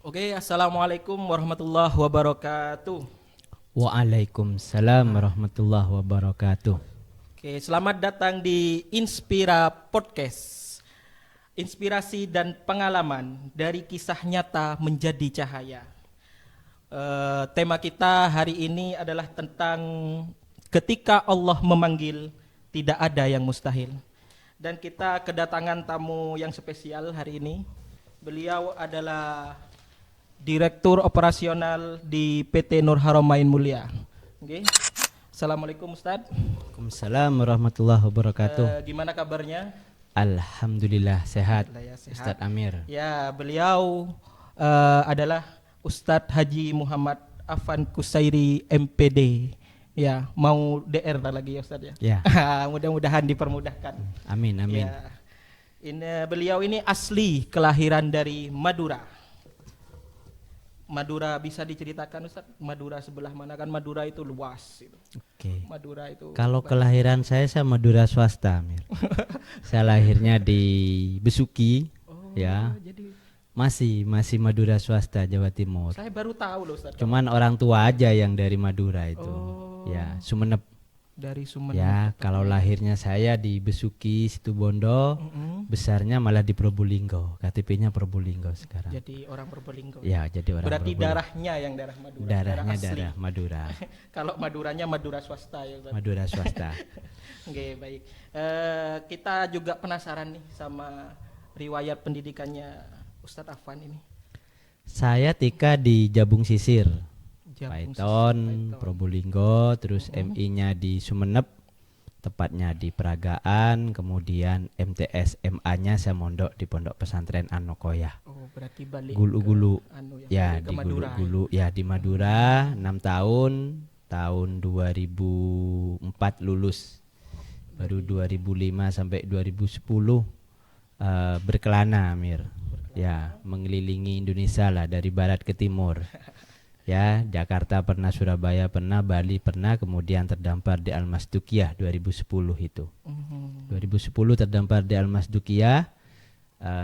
Oke, assalamualaikum warahmatullahi wabarakatuh. Waalaikumsalam warahmatullahi wabarakatuh. Oke, selamat datang di Inspira Podcast. Inspirasi dan pengalaman dari kisah nyata menjadi cahaya. Tema kita hari ini adalah tentang ketika Allah memanggil, tidak ada yang mustahil. Dan kita kedatangan tamu yang spesial hari ini. Beliau adalah Direktur Operasional di PT Nur Haramain Mulia. Oke. Assalamualaikum Ustadz. Waalaikumsalam warahmatullahi wabarakatuh. Gimana kabarnya? Alhamdulillah sehat. Alhamdulillah ya, sehat. Ustadz Amir. Ya, beliau adalah Ustadz Haji Muhammad Afan Kusairi MPD. Ya, mau DR lagi ya Ustadz ya. Ya. Mudah-mudahan dipermudahkan. Amin amin. Ya. Beliau ini asli kelahiran dari Madura. Madura bisa diceritakan Ustaz? Madura sebelah mana, kan Madura itu luas itu. Oke. Madura itu. Kalau kelahiran saya Madura swasta, Amir. Saya lahirnya di Besuki, ya. Jadi Masih Madura swasta Jawa Timur. saya baru tahu loh Ustaz. Cuman orang tua aja yang dari Madura itu. Oh. Ya, Sumeneb. Dari Sumeneb. Ya, kalau lahirnya saya di Besuki Situbondo, besarnya malah di Probolinggo. KTP-nya Probolinggo sekarang. Jadi orang Probolinggo. Ya, jadi orang Berarti Probolinggo. darahnya yang darah Madura. Darahnya asli. darah Madura. Kalau Maduranya Madura swasta ya Ustaz. Madura swasta. Oke, baik. Kita juga penasaran nih sama riwayat pendidikannya Ustadz Afan ini. Saya Tika di Jabung Sisir, Jabung Paiton, Sisir, Paiton. Probolinggo, terus MI-nya di Sumeneb, tepatnya di Peragaan, kemudian MTS MA-nya saya mondok di Pondok Pesantren Anokoyah. Oh, berarti balik Gulu-gulu. ke, Ya, balik ke di Madura. Gulu-Gulu, ya di Madura 6 tahun, tahun 2004 lulus. Baru 2005 sampai 2010 berkelana, Amir. Ya, mengelilingi Indonesia lah dari barat ke timur. Ya, Jakarta pernah, Surabaya pernah, Bali pernah, kemudian terdampar di Al-Masdukiyah 2010 itu. 2010 terdampar di Al-Masdukiyah,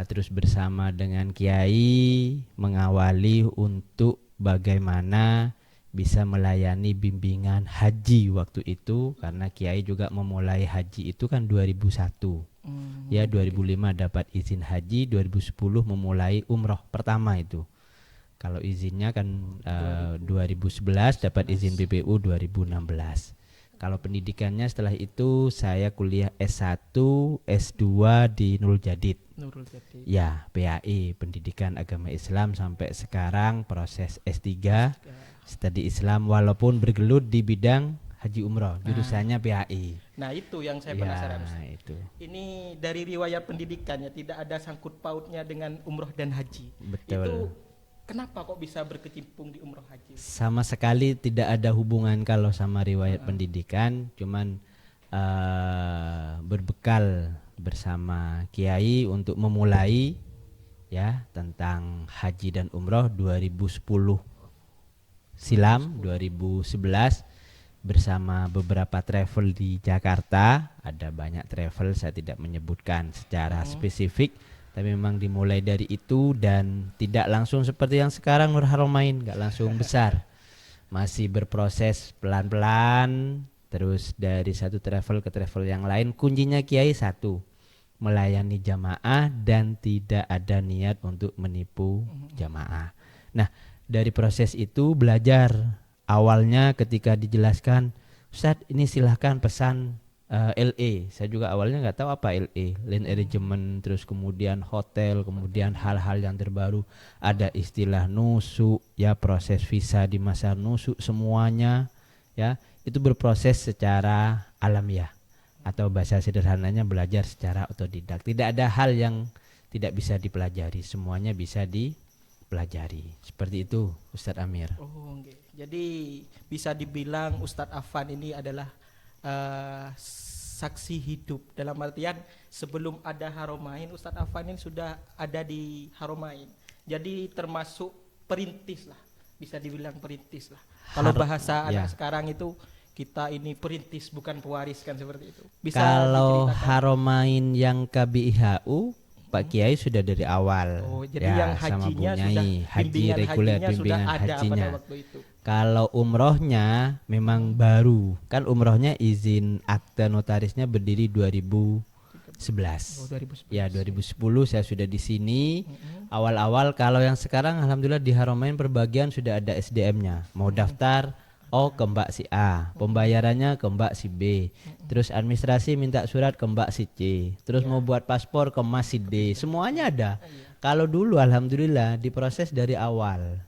terus bersama dengan Kiai mengawali untuk bagaimana bisa melayani bimbingan haji waktu itu, karena Kiai juga memulai haji itu kan 2001. Ya, 2005 dapat izin haji, 2010 memulai umroh pertama itu. Kalau izinnya kan 2011 dapat izin BPU 2016. Kalau pendidikannya setelah itu saya kuliah S1, S2 di Nurul Jadid. Nurul Jadid. Ya, PAI, Pendidikan Agama Islam, sampai sekarang proses S3 studi Islam walaupun bergelut di bidang haji umroh, jurusannya PAI. Nah, itu yang saya Ya, penasaran Ustaz. itu. Ini dari riwayat pendidikannya tidak ada sangkut pautnya dengan umroh dan haji. Betul. Itu kenapa kok bisa berkecimpung di umroh haji? Sama sekali tidak ada hubungan kalau sama riwayat pendidikan, cuman berbekal bersama Kiai untuk memulai ya tentang haji dan umroh 2010 silam, 2011 bersama beberapa travel di Jakarta. Ada banyak travel, saya tidak menyebutkan secara spesifik, tapi memang dimulai dari itu dan tidak langsung seperti yang sekarang Nur Haramain, nggak langsung besar, masih berproses pelan-pelan. Terus dari satu travel ke travel yang lain, kuncinya Kiai satu, melayani jamaah dan tidak ada niat untuk menipu jamaah. Nah, dari proses itu belajar. Awalnya ketika dijelaskan, Ustadz ini silahkan pesan LE. Saya juga awalnya nggak tahu apa LE, Land Arrangement, terus kemudian hotel, kemudian hal-hal yang terbaru. Ada istilah nusu, ya proses visa di masa nusu, semuanya ya itu berproses secara alamiah, atau bahasa sederhananya belajar secara otodidak. Tidak ada hal yang tidak bisa dipelajari, semuanya bisa dipelajari. Seperti itu Ustadz Amir. Oh, okay. Jadi bisa dibilang Ustadz Afan ini adalah saksi hidup, dalam artian sebelum ada Haramain, Ustadz Afan ini sudah ada di Haramain. Jadi termasuk perintis lah, bisa dibilang perintis lah. Kalau bahasa anak sekarang itu kita ini perintis bukan pewaris kan, seperti itu. Bisa kalau diceritakan? Haramain yang KBIHU Pak Kiai sudah dari awal. Oh, jadi ya, yang sama hajinya Bu sudah Nyai, haji bimbingan reguler, hajinya sudah bimbingan ada hajinya. pada waktu itu. Kalau umrohnya memang baru. Kan umrohnya izin akte notarisnya berdiri 2011. Oh, 2011. Ya, 2010 saya sudah di sini. Awal-awal kalau yang sekarang alhamdulillah di Haramain Perbagian sudah ada SDM-nya. Mau daftar ke Mbak si A, pembayarannya ke Mbak si B, terus administrasi minta surat ke Mbak si C, terus mau buat paspor ke Mas si D, semuanya ada. Kalau dulu alhamdulillah diproses dari awal,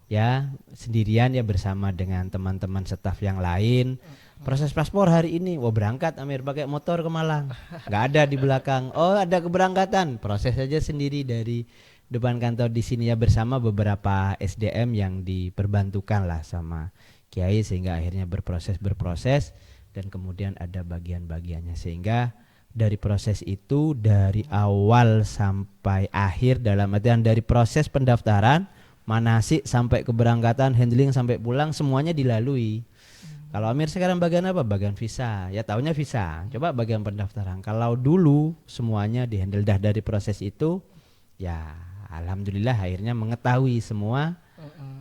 ya sendirian ya bersama dengan teman-teman staf yang lain. Proses paspor hari ini, wah berangkat Amir pakai motor ke Malang, nggak ada di belakang. Oh ada keberangkatan, proses saja sendiri dari depan kantor di sini ya bersama beberapa SDM yang diperbantukan lah sama Kiai sehingga akhirnya berproses dan kemudian ada bagian-bagiannya sehingga dari proses itu dari awal sampai akhir dalam artian dari proses pendaftaran, manasik sampai keberangkatan, handling sampai pulang semuanya dilalui. Kalau Amir sekarang bagian apa? Bagian visa. Ya tahunya visa. Coba bagian pendaftaran. Kalau dulu semuanya dihandle dah dari proses itu ya alhamdulillah akhirnya mengetahui semua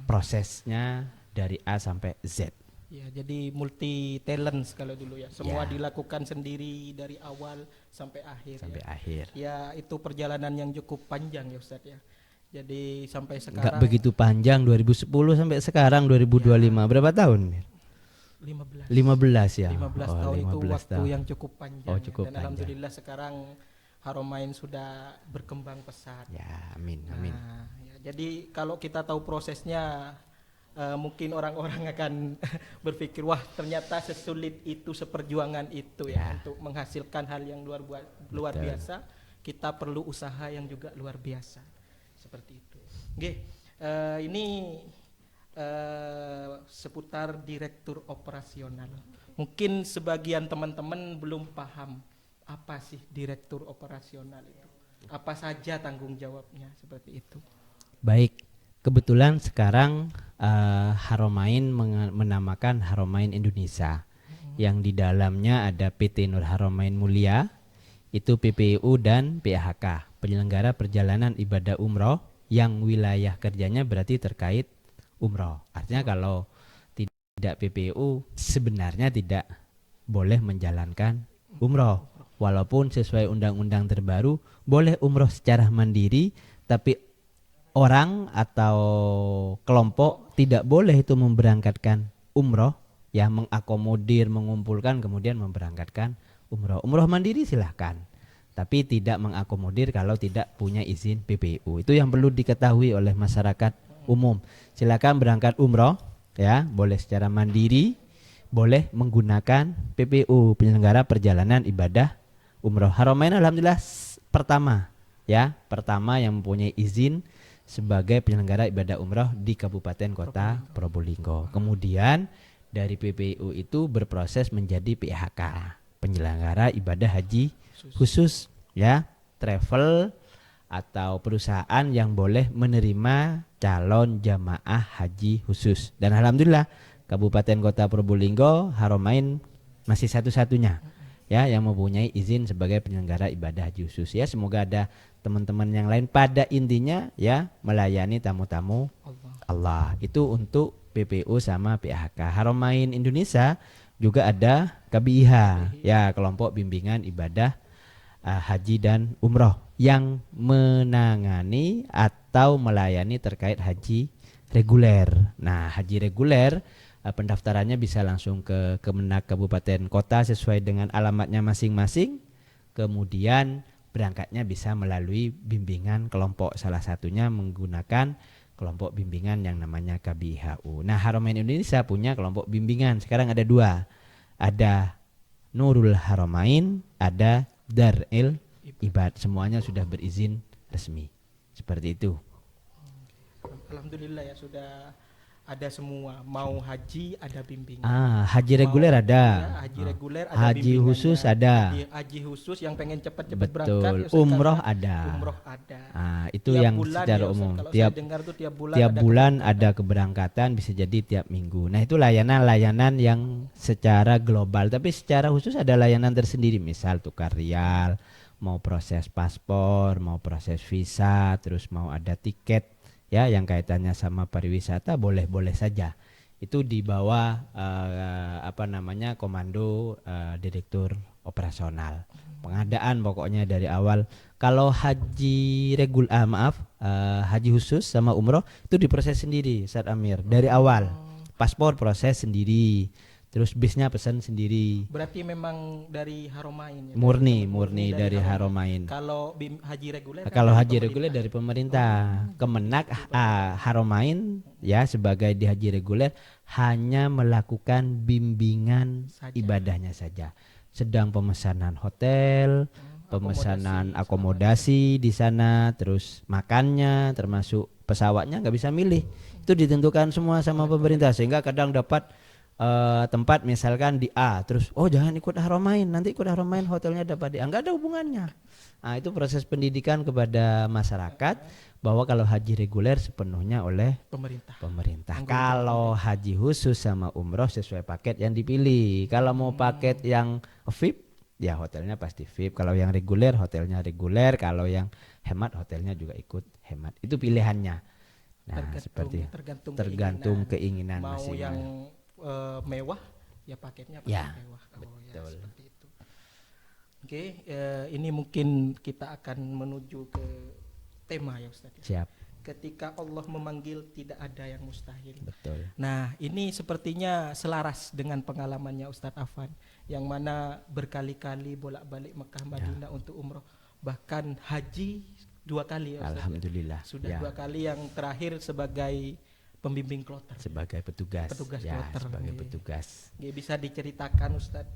prosesnya dari A sampai Z. Ya, jadi multi talent kalau dulu ya. Semua Ya. dilakukan sendiri dari awal sampai akhir. Sampai ya. akhir. Ya, itu perjalanan yang cukup panjang ya Ustadz ya. Jadi sampai Enggak sekarang begitu panjang 2010 sampai sekarang 2025. Berapa tahun, Mir? 15 15 ya. 15 tahun itu 15 waktu tahun. yang cukup panjang. Oh, ya. cukup Dan panjang. alhamdulillah sekarang Haramain sudah berkembang pesat. Ya, amin, amin. Nah, ya, jadi kalau kita tahu prosesnya mungkin orang-orang akan berpikir wah ternyata sesulit itu seperjuangan itu ya, untuk menghasilkan hal yang luar Betul. biasa kita perlu usaha yang juga luar biasa seperti itu. Oke, ini seputar direktur operasional. Mungkin sebagian teman-teman belum paham apa sih direktur operasional itu. Apa saja tanggung jawabnya seperti itu. Baik, kebetulan sekarang Haramain menamakan Haramain Indonesia yang di dalamnya ada PT Nur Haramain Mulia, itu PPU dan PHK, penyelenggara perjalanan ibadah umroh yang wilayah kerjanya berarti terkait umroh. Artinya kalau tidak PPU sebenarnya tidak boleh menjalankan umroh. Walaupun sesuai undang-undang terbaru boleh umroh secara mandiri, tapi orang atau kelompok tidak boleh itu memberangkatkan umroh, ya mengakomodir, mengumpulkan kemudian memberangkatkan umroh. Umroh mandiri silahkan, tapi tidak mengakomodir kalau tidak punya izin PPU. Itu yang perlu diketahui oleh masyarakat umum. Silakan berangkat umroh, ya boleh secara mandiri, boleh menggunakan PPU, penyelenggara perjalanan ibadah umroh. Haramain alhamdulillah pertama yang mempunyai izin sebagai penyelenggara ibadah umroh di Kabupaten Kota Probolinggo. Kemudian dari PPU itu berproses menjadi PHK, penyelenggara ibadah haji khusus, ya travel atau perusahaan yang boleh menerima calon jamaah haji khusus. Dan alhamdulillah Kabupaten Kota Probolinggo Haramain masih satu-satunya ya yang mempunyai izin sebagai penyelenggara ibadah haji khusus. Ya semoga ada teman-teman yang lain pada intinya ya melayani tamu-tamu Allah. Itu untuk PPU sama PHK. Haramain Indonesia juga ada KBIH ya kelompok bimbingan ibadah haji dan umroh yang menangani atau melayani terkait haji reguler. Nah haji reguler pendaftarannya bisa langsung ke Kemenak Kabupaten Kota sesuai dengan alamatnya masing-masing. Kemudian berangkatnya bisa melalui bimbingan kelompok, salah satunya menggunakan kelompok bimbingan yang namanya KBIHU. Nah Haramain Indonesia punya kelompok bimbingan, sekarang ada 2. Ada Nurul Haramain, ada Daril Ibad. Semuanya sudah berizin resmi. Seperti itu. Alhamdulillah ya sudah ada semua, mau haji ada bimbingan. Haji reguler ada. Ya, haji reguler ada haji khusus ada. Haji khusus yang pengen cepat-cepat Betul. berangkat. Ya, Umroh ada. Umroh ada. Itu tiap yang bulan secara ya, Ustaz, umum. kalau Tiap saya dengar tuh tiap bulan ada keberangkatan, bisa jadi tiap minggu. Nah itu layanan yang secara global, tapi secara khusus ada layanan tersendiri. Misal tukar rial, mau proses paspor, mau proses visa, terus mau ada tiket ya yang kaitannya sama pariwisata boleh-boleh saja. Itu di bawah komando direktur operasional. Pengadaan pokoknya dari awal. Kalau haji haji khusus sama umroh itu diproses sendiri Ustaz Amir dari awal. Paspor proses sendiri. Terus bisnya pesan sendiri. Berarti memang dari Haromain ya? Murni dari Haromain. Kalau haji reguler? Kalau haji reguler dari pemerintah. Kemenak Haromain ya sebagai di haji reguler hanya melakukan bimbingan ibadahnya saja. Sedang pemesanan hotel, pemesanan akomodasi di sana, terus makannya, termasuk pesawatnya nggak bisa milih. Itu ditentukan semua sama pemerintah sehingga kadang dapat tempat misalkan di A, terus jangan ikut Haromain, nanti ikut Haromain hotelnya dapat di A, nggak ada hubungannya. Nah, itu proses pendidikan kepada masyarakat bahwa kalau haji reguler sepenuhnya oleh pemerintah. Kalau haji khusus sama umroh sesuai paket yang dipilih. Kalau mau paket yang VIP, ya hotelnya pasti VIP. Kalau yang reguler, hotelnya reguler. Kalau yang hemat, hotelnya juga ikut hemat. Itu pilihannya. Nah, tergantung keinginan mau masing-masing. Yang mewah ya paketnya pasti mewah. Betul. Ya, seperti itu. Oke, ini mungkin kita akan menuju ke tema ya Ustaz. Siap. Ketika Allah memanggil tidak ada yang mustahil. Betul. Nah, ini sepertinya selaras dengan pengalamannya Ustadz Afan yang mana berkali-kali bolak-balik Mekah Madinah untuk umroh, bahkan haji 2 kali ya Ustaz. Alhamdulillah. Sudah 2 kali, yang terakhir sebagai pembimbing kloter. Sebagai petugas ya, kloter. sebagai petugas. Bisa diceritakan Ustadz,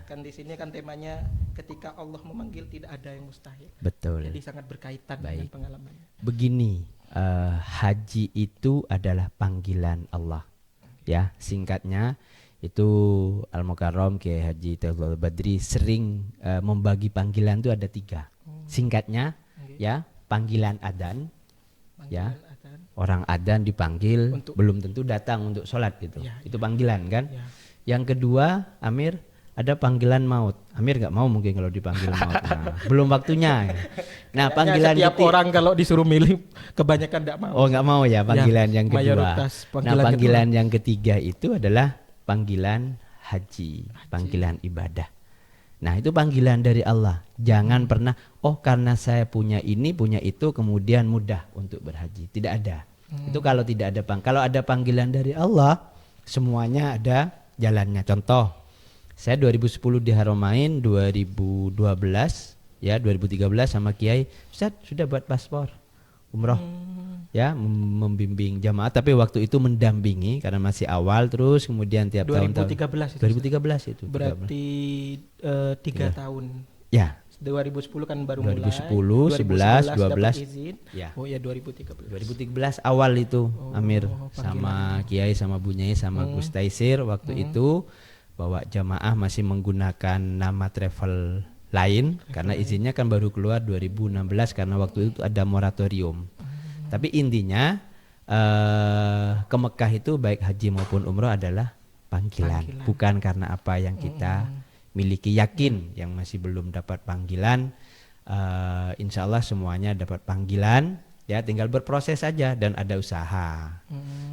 kan di sini kan temanya ketika Allah memanggil tidak ada yang mustahil. Betul. Jadi sangat berkaitan dengan pengalamannya. Begini, haji itu adalah panggilan Allah. Ya, singkatnya itu Al-Mukarram Kiai Haji Tauhidul Badri sering membagi panggilan itu ada 3. Singkatnya ya, panggilan adzan. Ya. Orang adzan dipanggil belum tentu datang untuk sholat gitu. Itu panggilan kan. Yang kedua, Amir, ada panggilan maut. Amir nggak mau mungkin kalau dipanggil maut. Nah, belum waktunya. Nah, panggilan setiap orang kalau disuruh milih kebanyakan nggak mau. Oh, nggak mau ya panggilan yang kedua. Panggilan yang ketiga itu adalah panggilan haji, panggilan ibadah. Nah, itu panggilan dari Allah. Jangan pernah karena saya punya ini, punya itu kemudian mudah untuk berhaji. Tidak ada. Itu kalau tidak ada kalau ada panggilan dari Allah, semuanya ada jalannya. Contoh, saya 2010 di Haromain, 2012 ya 2013 sama Kiai, Ustaz sudah buat paspor umroh. Ya, membimbing jamaah, tapi waktu itu mendampingi karena masih awal, terus kemudian tiap 2013 2013 itu. Berarti 3 tahun. Ya. 2010 kan baru 2010, 11, 12. Izin. Ya. Oh ya 2013. 2013 awal itu Amir sama Kiai sama Bunyai sama Gus Taisir waktu itu bawa jamaah masih menggunakan nama travel lain karena izinnya kan baru keluar 2016 karena waktu itu ada moratorium. Tapi intinya ke Mekah itu baik haji maupun umroh adalah panggilan. Bukan karena apa yang kita miliki. Yakin yang masih belum dapat panggilan, insya Allah semuanya dapat panggilan. Ya, tinggal berproses saja dan ada usaha.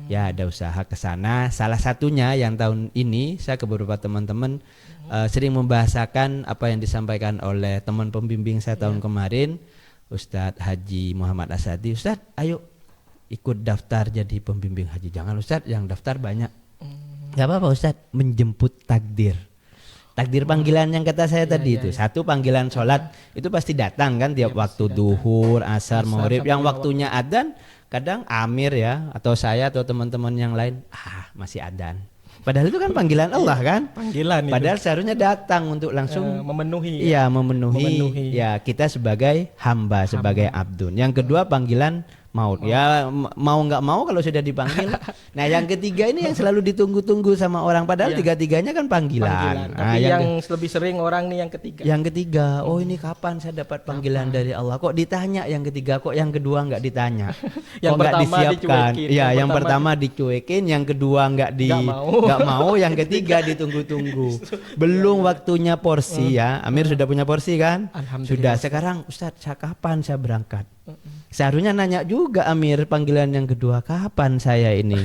Ya, ada usaha ke sana. Salah satunya yang tahun ini saya ke beberapa teman-teman sering membahasakan apa yang disampaikan oleh teman pembimbing saya tahun kemarin, Ustadz Haji Muhammad Asadi. Ustadz, ayo ikut daftar jadi pembimbing haji. Jangan Ustadz, yang daftar banyak. Gak apa-apa Ustadz, menjemput takdir. Takdir panggilan yang kata saya tadi itu. Satu panggilan sholat itu pasti datang kan tiap waktu duhur, asar, maghrib. Yang waktunya adzan kadang Amir ya atau saya atau teman-teman yang lain masih adzan. Padahal itu kan panggilan Allah kan. Panggilan. Padahal seharusnya datang untuk langsung memenuhi. Iya, memenuhi. Ya, kita sebagai hamba, sebagai abdun. Yang kedua panggilan maut. Ya mau nggak mau kalau sudah dipanggil. Nah yang ketiga ini yang selalu ditunggu-tunggu sama orang, padahal Iya. tiga-tiganya kan panggilan. Tapi Nah, yang lebih sering orang nih yang ketiga. yang ketiga, oh ini kapan saya dapat panggilan dari Allah? Kok ditanya yang ketiga, kok yang kedua nggak ditanya? Yang Kok nggak pertama disiapkan? dicuekin, Iya, yang yang pertama dicuekin, yang kedua nggak mau, yang ketiga ditunggu-tunggu. Belum waktunya porsi ya. Amir sudah punya porsi kan? Sudah. Alhamdulillah. Sekarang Ustadz, kapan saya berangkat? Seharusnya nanya juga Amir panggilan yang kedua, kapan saya ini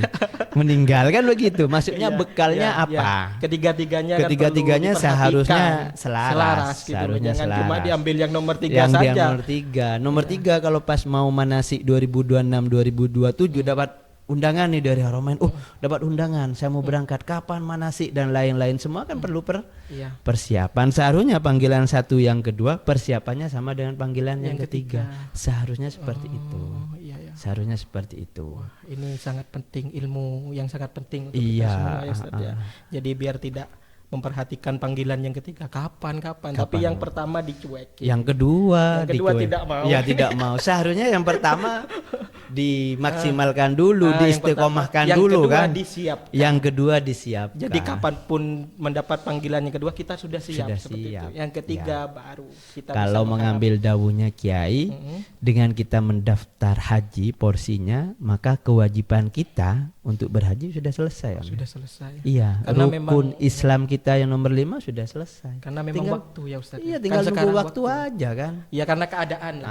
meninggal, kan begitu? Maksudnya Iya, bekalnya iya, apa? iya. Ketiga-tiganya kan Ketiga-tiganya perlu seharusnya diperhatikan. selaras, gitu. seharusnya Jangan selaras. cuma diambil yang nomor 3 Yang saja. dia nomor tiga kalau pas mau manasik 2026 2027 dapat undangan nih dari Haramain. Dapat undangan, saya mau berangkat, kapan manasik dan lain-lain, semua kan perlu Iya. persiapan. Seharusnya panggilan satu yang kedua persiapannya sama dengan panggilan yang Yang ketiga. ketiga. Seharusnya seperti itu. Oh, iya, iya. Seharusnya seperti itu. Ini sangat penting, ilmu yang sangat penting untuk Iya, kita semua ya Ustaz ya. Jadi biar tidak memperhatikan panggilan yang ketiga kapan, tapi yang pertama dicuekin. Yang kedua dicuek. tidak mau. Ya tidak mau. Seharusnya yang pertama dimaksimalkan dulu, yang diistiqomahkan pertama. Yang dulu kedua kan. disiapkan. Yang kedua disiapkan. Jadi kapanpun mendapat panggilan yang kedua kita sudah siap Sudah seperti siap. itu. Yang ketiga baru kita Kalau bisa mengambil dawuhnya Kiai, dengan kita mendaftar haji porsinya, maka kewajiban kita untuk berhaji sudah selesai. Om. sudah selesai. Iya, Karena rukun memang Islam kita yang nomor 5 sudah selesai. karena memang Tinggal- waktu ya Ustaz. Iya, Kan tinggal nunggu sekarang waktu aja kan. Ya karena keadaan lah.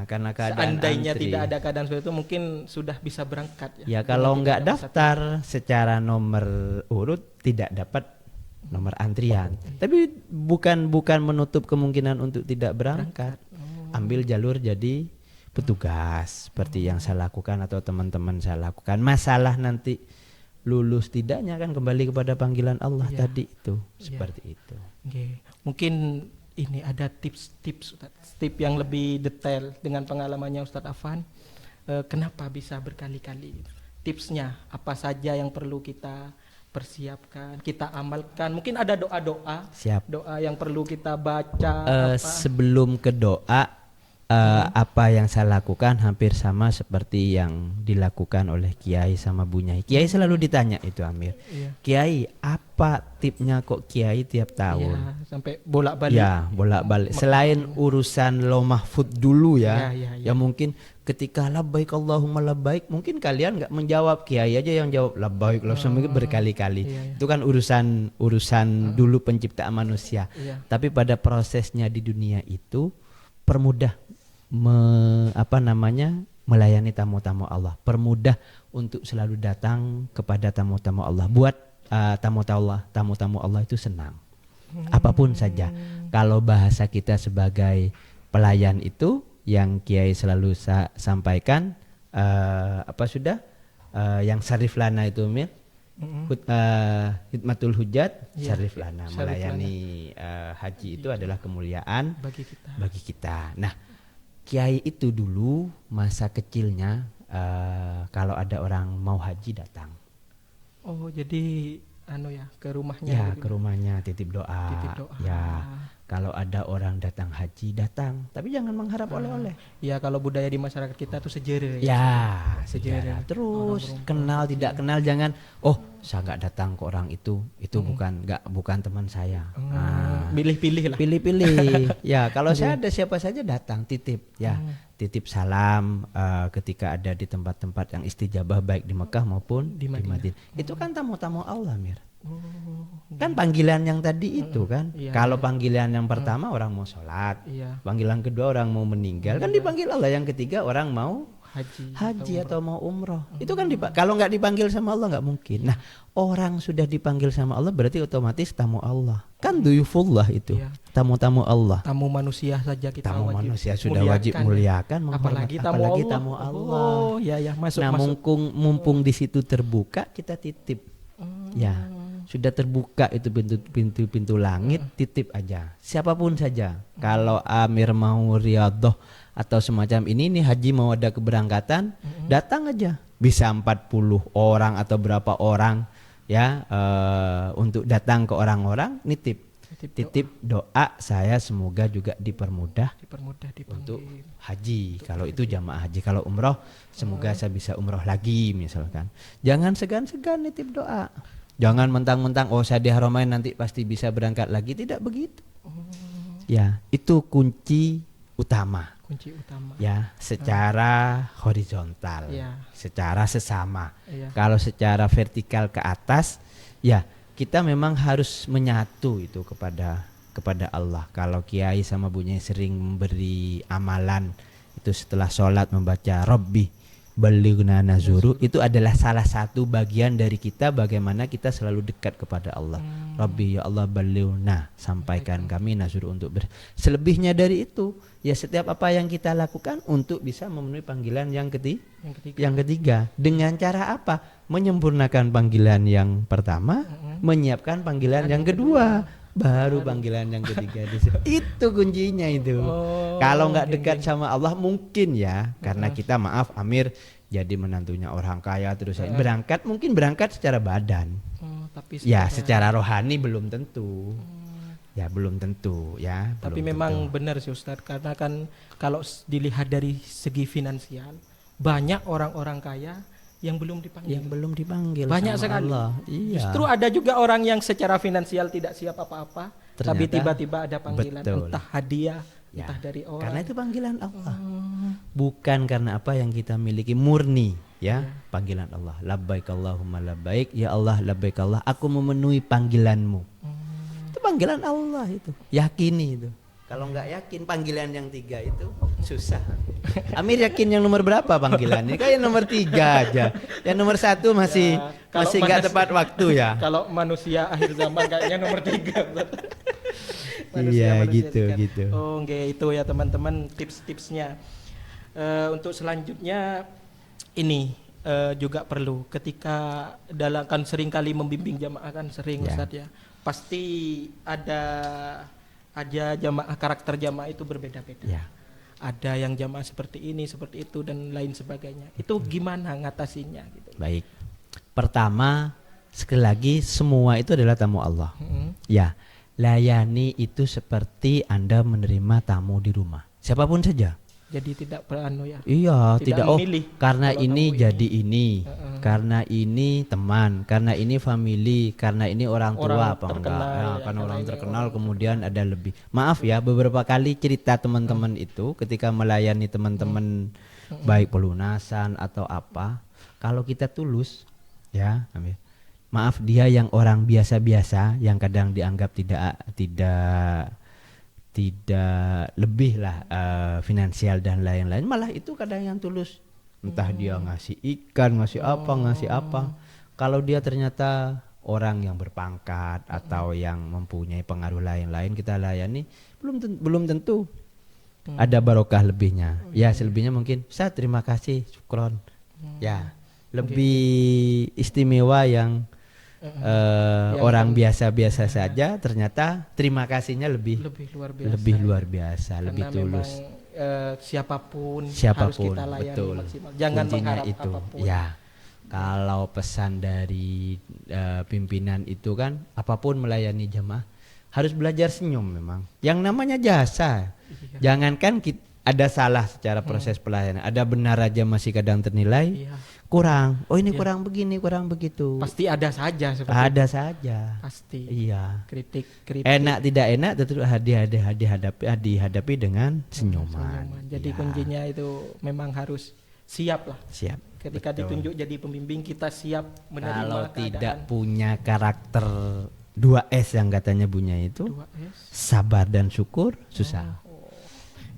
Karena keadaan Seandainya antri. tidak ada keadaan seperti itu mungkin sudah bisa berangkat ya. Ya kalau Dengan nggak tidak ada daftar secara nomor urut tidak dapat nomor antrian. Tapi bukan menutup kemungkinan untuk tidak berangkat. Ambil jalur jadi petugas seperti yang saya lakukan atau teman-teman saya lakukan. Masalah nanti lulus tidaknya kan kembali kepada panggilan Allah Iya. tadi itu. Seperti itu. Oke. Mungkin ini ada tips yang lebih detail dengan pengalamannya Ustadz Afan. Kenapa bisa berkali-kali? Tipsnya apa saja yang perlu kita persiapkan, kita amalkan? Mungkin ada doa-doa, Siap. doa yang perlu kita baca. apa? Sebelum ke doa, apa yang saya lakukan hampir sama seperti yang dilakukan oleh Kiai sama Bu Nyai. Kiai selalu ditanya itu Amir. Iya. Kiai, apa tipnya kok Kiai tiap tahun? Iya, sampai bolak-balik. Ya, bolak-balik. Selain urusan lo mahfud dulu ya, Ya. ya mungkin ketika labbaik Allahumma labbaik, mungkin kalian nggak menjawab, Kiai aja yang jawab labbaik langsung berkali-kali. Iya. Itu kan urusan dulu penciptaan manusia. Iya. Tapi pada prosesnya di dunia itu permudah melayani tamu-tamu Allah, permudah untuk selalu datang kepada tamu-tamu Allah. Buat tamu-tamu Allah itu senang. Apapun saja. Kalau bahasa kita sebagai pelayan itu yang Kiai selalu sampaikan yang Syarif Lana itu Mir. Hidmatul hujat Iya, Syarif Lana, Syarif melayani haji itu adalah kemuliaan bagi kita. Nah, Kiai itu dulu masa kecilnya kalau ada orang mau haji datang. Oh, jadi ke rumahnya. Ya, gitu. ke rumahnya titip doa. Titip doa. Ya, kalau ada orang datang haji datang, tapi jangan mengharap oleh-oleh. Ya, kalau budaya di masyarakat kita tuh sejere. Ya, Sejarah. sejarah. Terus Orang kenal tidak kenal jangan. Oh, saya nggak datang ke orang itu bukan teman saya. Pilih-pilih lah. Pilih-pilih. Ya, kalau saya ada siapa saja datang titip. Ya, titip salam ketika ada di tempat-tempat yang istijabah baik di Mekah maupun di Madinah. Itu kan tamu-tamu Allah, Mir. Kan panggilan yang tadi itu kan. Iya, Kalau panggilan yang pertama orang mau sholat, Iya. panggilan kedua orang mau meninggal, kan dipanggil Allah. Yang ketiga orang mau Haji atau mau umroh. Itu kan kalau nggak dipanggil sama Allah nggak mungkin. Nah, orang sudah dipanggil sama Allah berarti otomatis tamu Allah. Kan duyufullah itu. Iya. Tamu-tamu Allah. Tamu manusia saja kita Tamu wajib manusia sudah wajib muliakan, apalagi menghormat. tamu Allah. Allah. Oh, ya masuk. Nah, mumpung di situ terbuka, kita titip. Ya, sudah terbuka itu pintu langit, titip aja. Siapapun saja. Kalau Amir mau riyadhah atau semacam ini nih haji mau ada keberangkatan, datang aja. Bisa 40 orang atau berapa orang ya untuk datang ke orang-orang nitip. Titip doa saya semoga juga dipermudah dipermudah untuk dipanggil. haji. Kalau itu jamaah haji, kalau umroh semoga saya bisa umroh lagi misalkan. Jangan segan-segan nitip doa. Jangan mentang-mentang oh saya diharamain nanti pasti bisa berangkat lagi, tidak begitu. Ya, itu kunci utama. Kunci utama. Ya, secara horizontal, Ya. secara sesama. Iya. Kalau secara vertikal ke atas, ya kita memang harus menyatu itu kepada Allah. Kalau kiai sama bunyai sering memberi amalan itu setelah sholat membaca Rabbi balighna nazuru, itu adalah salah satu bagian dari kita bagaimana kita selalu dekat kepada Allah. Rabbi ya Allah balighna, sampaikan kami nazuru untuk selebihnya dari itu ya setiap apa yang kita lakukan untuk bisa memenuhi panggilan yang ketiga. Dengan cara apa? Menyempurnakan panggilan yang pertama, menyiapkan panggilan yang kedua, baru panggilan yang ketiga. Itu kuncinya itu. Kalau nggak dekat sama Allah mungkin ya, karena kita maaf Amir jadi menantunya orang kaya terus mungkin berangkat secara badan. Tapi ya secara rohani belum tentu. Ya belum tentu ya. Tapi belum memang tentu. benar sih Ustadz, karena kan kalau dilihat dari segi finansial banyak orang-orang kaya yang belum dipanggil. Banyak sama sekali. Allah. Iya. Justru ada juga orang yang secara finansial tidak siap apa-apa, tapi tiba-tiba ada panggilan, betul. entah hadiah, Ya, entah dari orang. karena itu panggilan Allah. Bukan karena apa yang kita miliki, murni ya. Panggilan Allah. Labbaik Allahumma labbaik, ya Allah labbaik Allah, aku memenuhi panggilanmu. Itu panggilan Allah itu. Yakini itu. Kalau nggak yakin panggilan yang 3 itu susah. Amir yakin yang nomor berapa panggilannya? Kayak nomor 3 aja. Yang nomor 1 masih nggak tepat waktu ya. Kalau manusia akhir zaman kayaknya nomor 3. Iya gitu. Oh nggih, itu ya teman-teman tips-tipsnya. Untuk selanjutnya ini juga perlu ketika dalam kan sering kali membimbing jamaah kan sering Ustadz ya. Pasti ada jamaah, karakter jamaah itu berbeda-beda. Ya. Ada yang jamaah seperti ini, seperti itu dan lain sebagainya. Itu gimana ngatasinya gitu. Baik. Pertama, sekali lagi semua itu adalah tamu Allah. Ya, layani itu seperti Anda menerima tamu di rumah. Siapapun saja. Jadi tidak beranu ya. Iya, tidak memilih karena kalau ini tamu jadi ini. Karena ini teman, karena ini family, karena ini orang tua Orang apa terkenal, enggak. Nah, ya, karena orang ini terkenal orang kemudian ada lebih. Maaf ya, beberapa kali cerita teman-teman itu ketika melayani teman-teman baik pelunasan atau apa, kalau kita tulus ya, maaf dia yang orang biasa-biasa yang kadang dianggap tidak lebih lah finansial dan lain-lain, malah itu kadang yang tulus, entah dia ngasih ikan, ngasih apa. Kalau dia ternyata orang yang berpangkat atau yang mempunyai pengaruh lain-lain kita layani, belum tentu ada barokah lebihnya. Ya selebihnya mungkin Ustaz terima kasih, syukron. Ya lebih istimewa yang orang biasa-biasa saja ternyata terima kasihnya lebih luar biasa, Karena lebih tulus. Siapapun harus Siapapun kita layani betul. maksimal. Jangan Kuncinya mengharap itu. apapun. Ya. Kalau pesan dari pimpinan itu kan apapun melayani jamaah harus belajar senyum memang. Yang namanya jasa. Jangankan ada salah secara proses pelayanan, ada benar aja masih kadang ternilai kurang. Oh ini kurang begini, kurang begitu. Pasti ada saja seperti Ada itu. saja. Pasti. Iya. Kritik. Enak tidak enak tentu dihadapi dengan senyuman. Jadi Iya. kuncinya itu memang harus siap lah. Siap. Ketika Betul. ditunjuk jadi pembimbing kita siap menerima Kalau keadaan. tidak punya karakter 2S yang katanya punya itu, 2S. sabar dan syukur susah.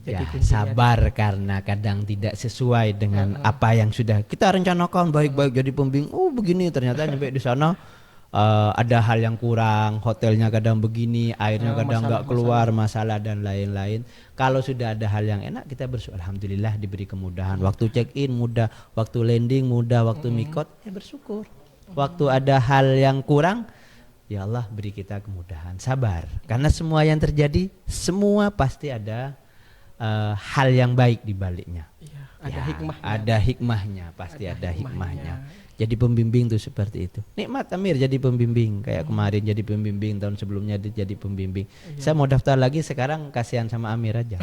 Jadi Ya, kuncinya sabar karena kadang tidak sesuai dengan apa yang sudah kita rencanakan baik-baik jadi pembimbing. Oh begini ternyata nyampe di sana ada hal yang kurang, hotelnya kadang begini, airnya kadang nggak keluar, masalah dan lain-lain. Kalau sudah ada hal yang enak kita bersyukur, alhamdulillah diberi kemudahan. Waktu check in mudah, waktu landing mudah, waktu mikot ya bersyukur. Waktu ada hal yang kurang, ya Allah beri kita kemudahan, sabar. Karena semua yang terjadi semua pasti ada hal yang baik di baliknya. Iya. Ada hikmahnya. Ada hikmahnya, pasti ada hikmahnya. hikmahnya. Jadi pembimbing tuh seperti itu. Nikmat Amir jadi pembimbing, kayak kemarin jadi pembimbing, tahun sebelumnya dia jadi pembimbing. Saya mau daftar lagi, sekarang kasihan sama Amir aja.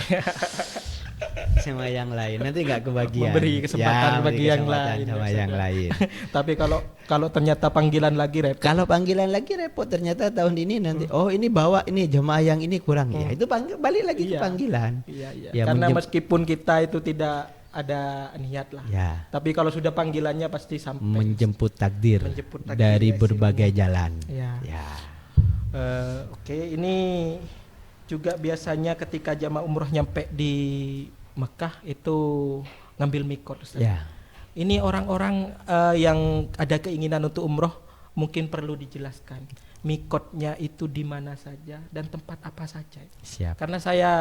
Sama yang lain nanti nggak kebagian. Memberi kesempatan bagi yang kesempatan lain. sama yang lain. Tapi kalau ternyata panggilan lagi repot. Kalau panggilan lagi repot, ternyata tahun ini nanti ini bawa ini jemaah yang ini kurang ya, itu balik lagi ke Iya. panggilan. Iya. Ya, Karena meskipun kita itu tidak ada niat lah. Ya, Tapi kalau sudah panggilannya pasti sampai. menjemput takdir, Menjemput takdir dari ya, berbagai jalan. Ya. Ya. Oke, ini juga biasanya ketika jamaah umroh nyampe di Mekah itu ngambil mikot, Ustaz. Ya. Ini orang-orang yang ada keinginan untuk umroh mungkin perlu dijelaskan mikotnya itu di mana saja dan tempat apa saja. Siap. Karena saya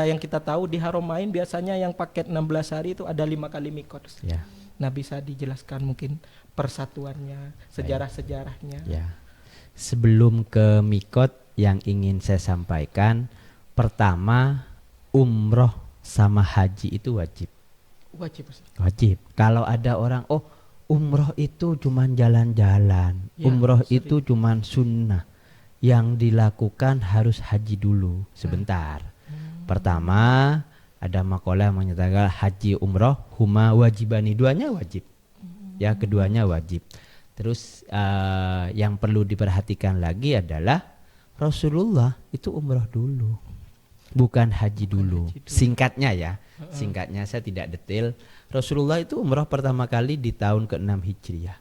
yang kita tahu di Haramain biasanya yang paket 16 hari itu ada 5 kali mikot. Ya. Nah, bisa dijelaskan mungkin persatuannya, sejarah-sejarahnya. Ya. Sebelum ke mikot yang ingin saya sampaikan, pertama umroh sama haji itu wajib. Wajib, Ustaz. Wajib. Kalau ada orang umroh itu cuman jalan-jalan, Ya, umroh sering. itu cuman sunnah, yang dilakukan harus haji dulu sebentar. Pertama ada makalah yang menyatakan haji umroh huma wajibani, duanya wajib. Ya, keduanya wajib. Terus yang perlu diperhatikan lagi adalah Rasulullah itu umroh dulu, bukan haji dulu. Singkatnya ya, singkatnya saya tidak detail. Rasulullah itu umroh pertama kali di tahun ke-6 Hijriah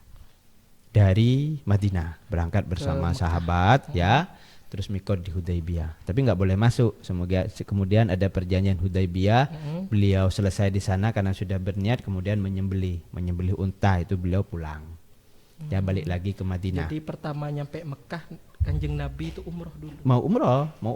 dari Madinah, berangkat bersama sahabat ya, terus mikot di Hudaybiyah. Tapi nggak boleh masuk. Semoga kemudian ada perjanjian Hudaybiyah. Beliau selesai di sana karena sudah berniat, kemudian menyembelih unta, itu beliau pulang. Ya, balik lagi ke Madinah. Jadi pertama nyampe Mekah Kanjeng Nabi itu umroh dulu. Mau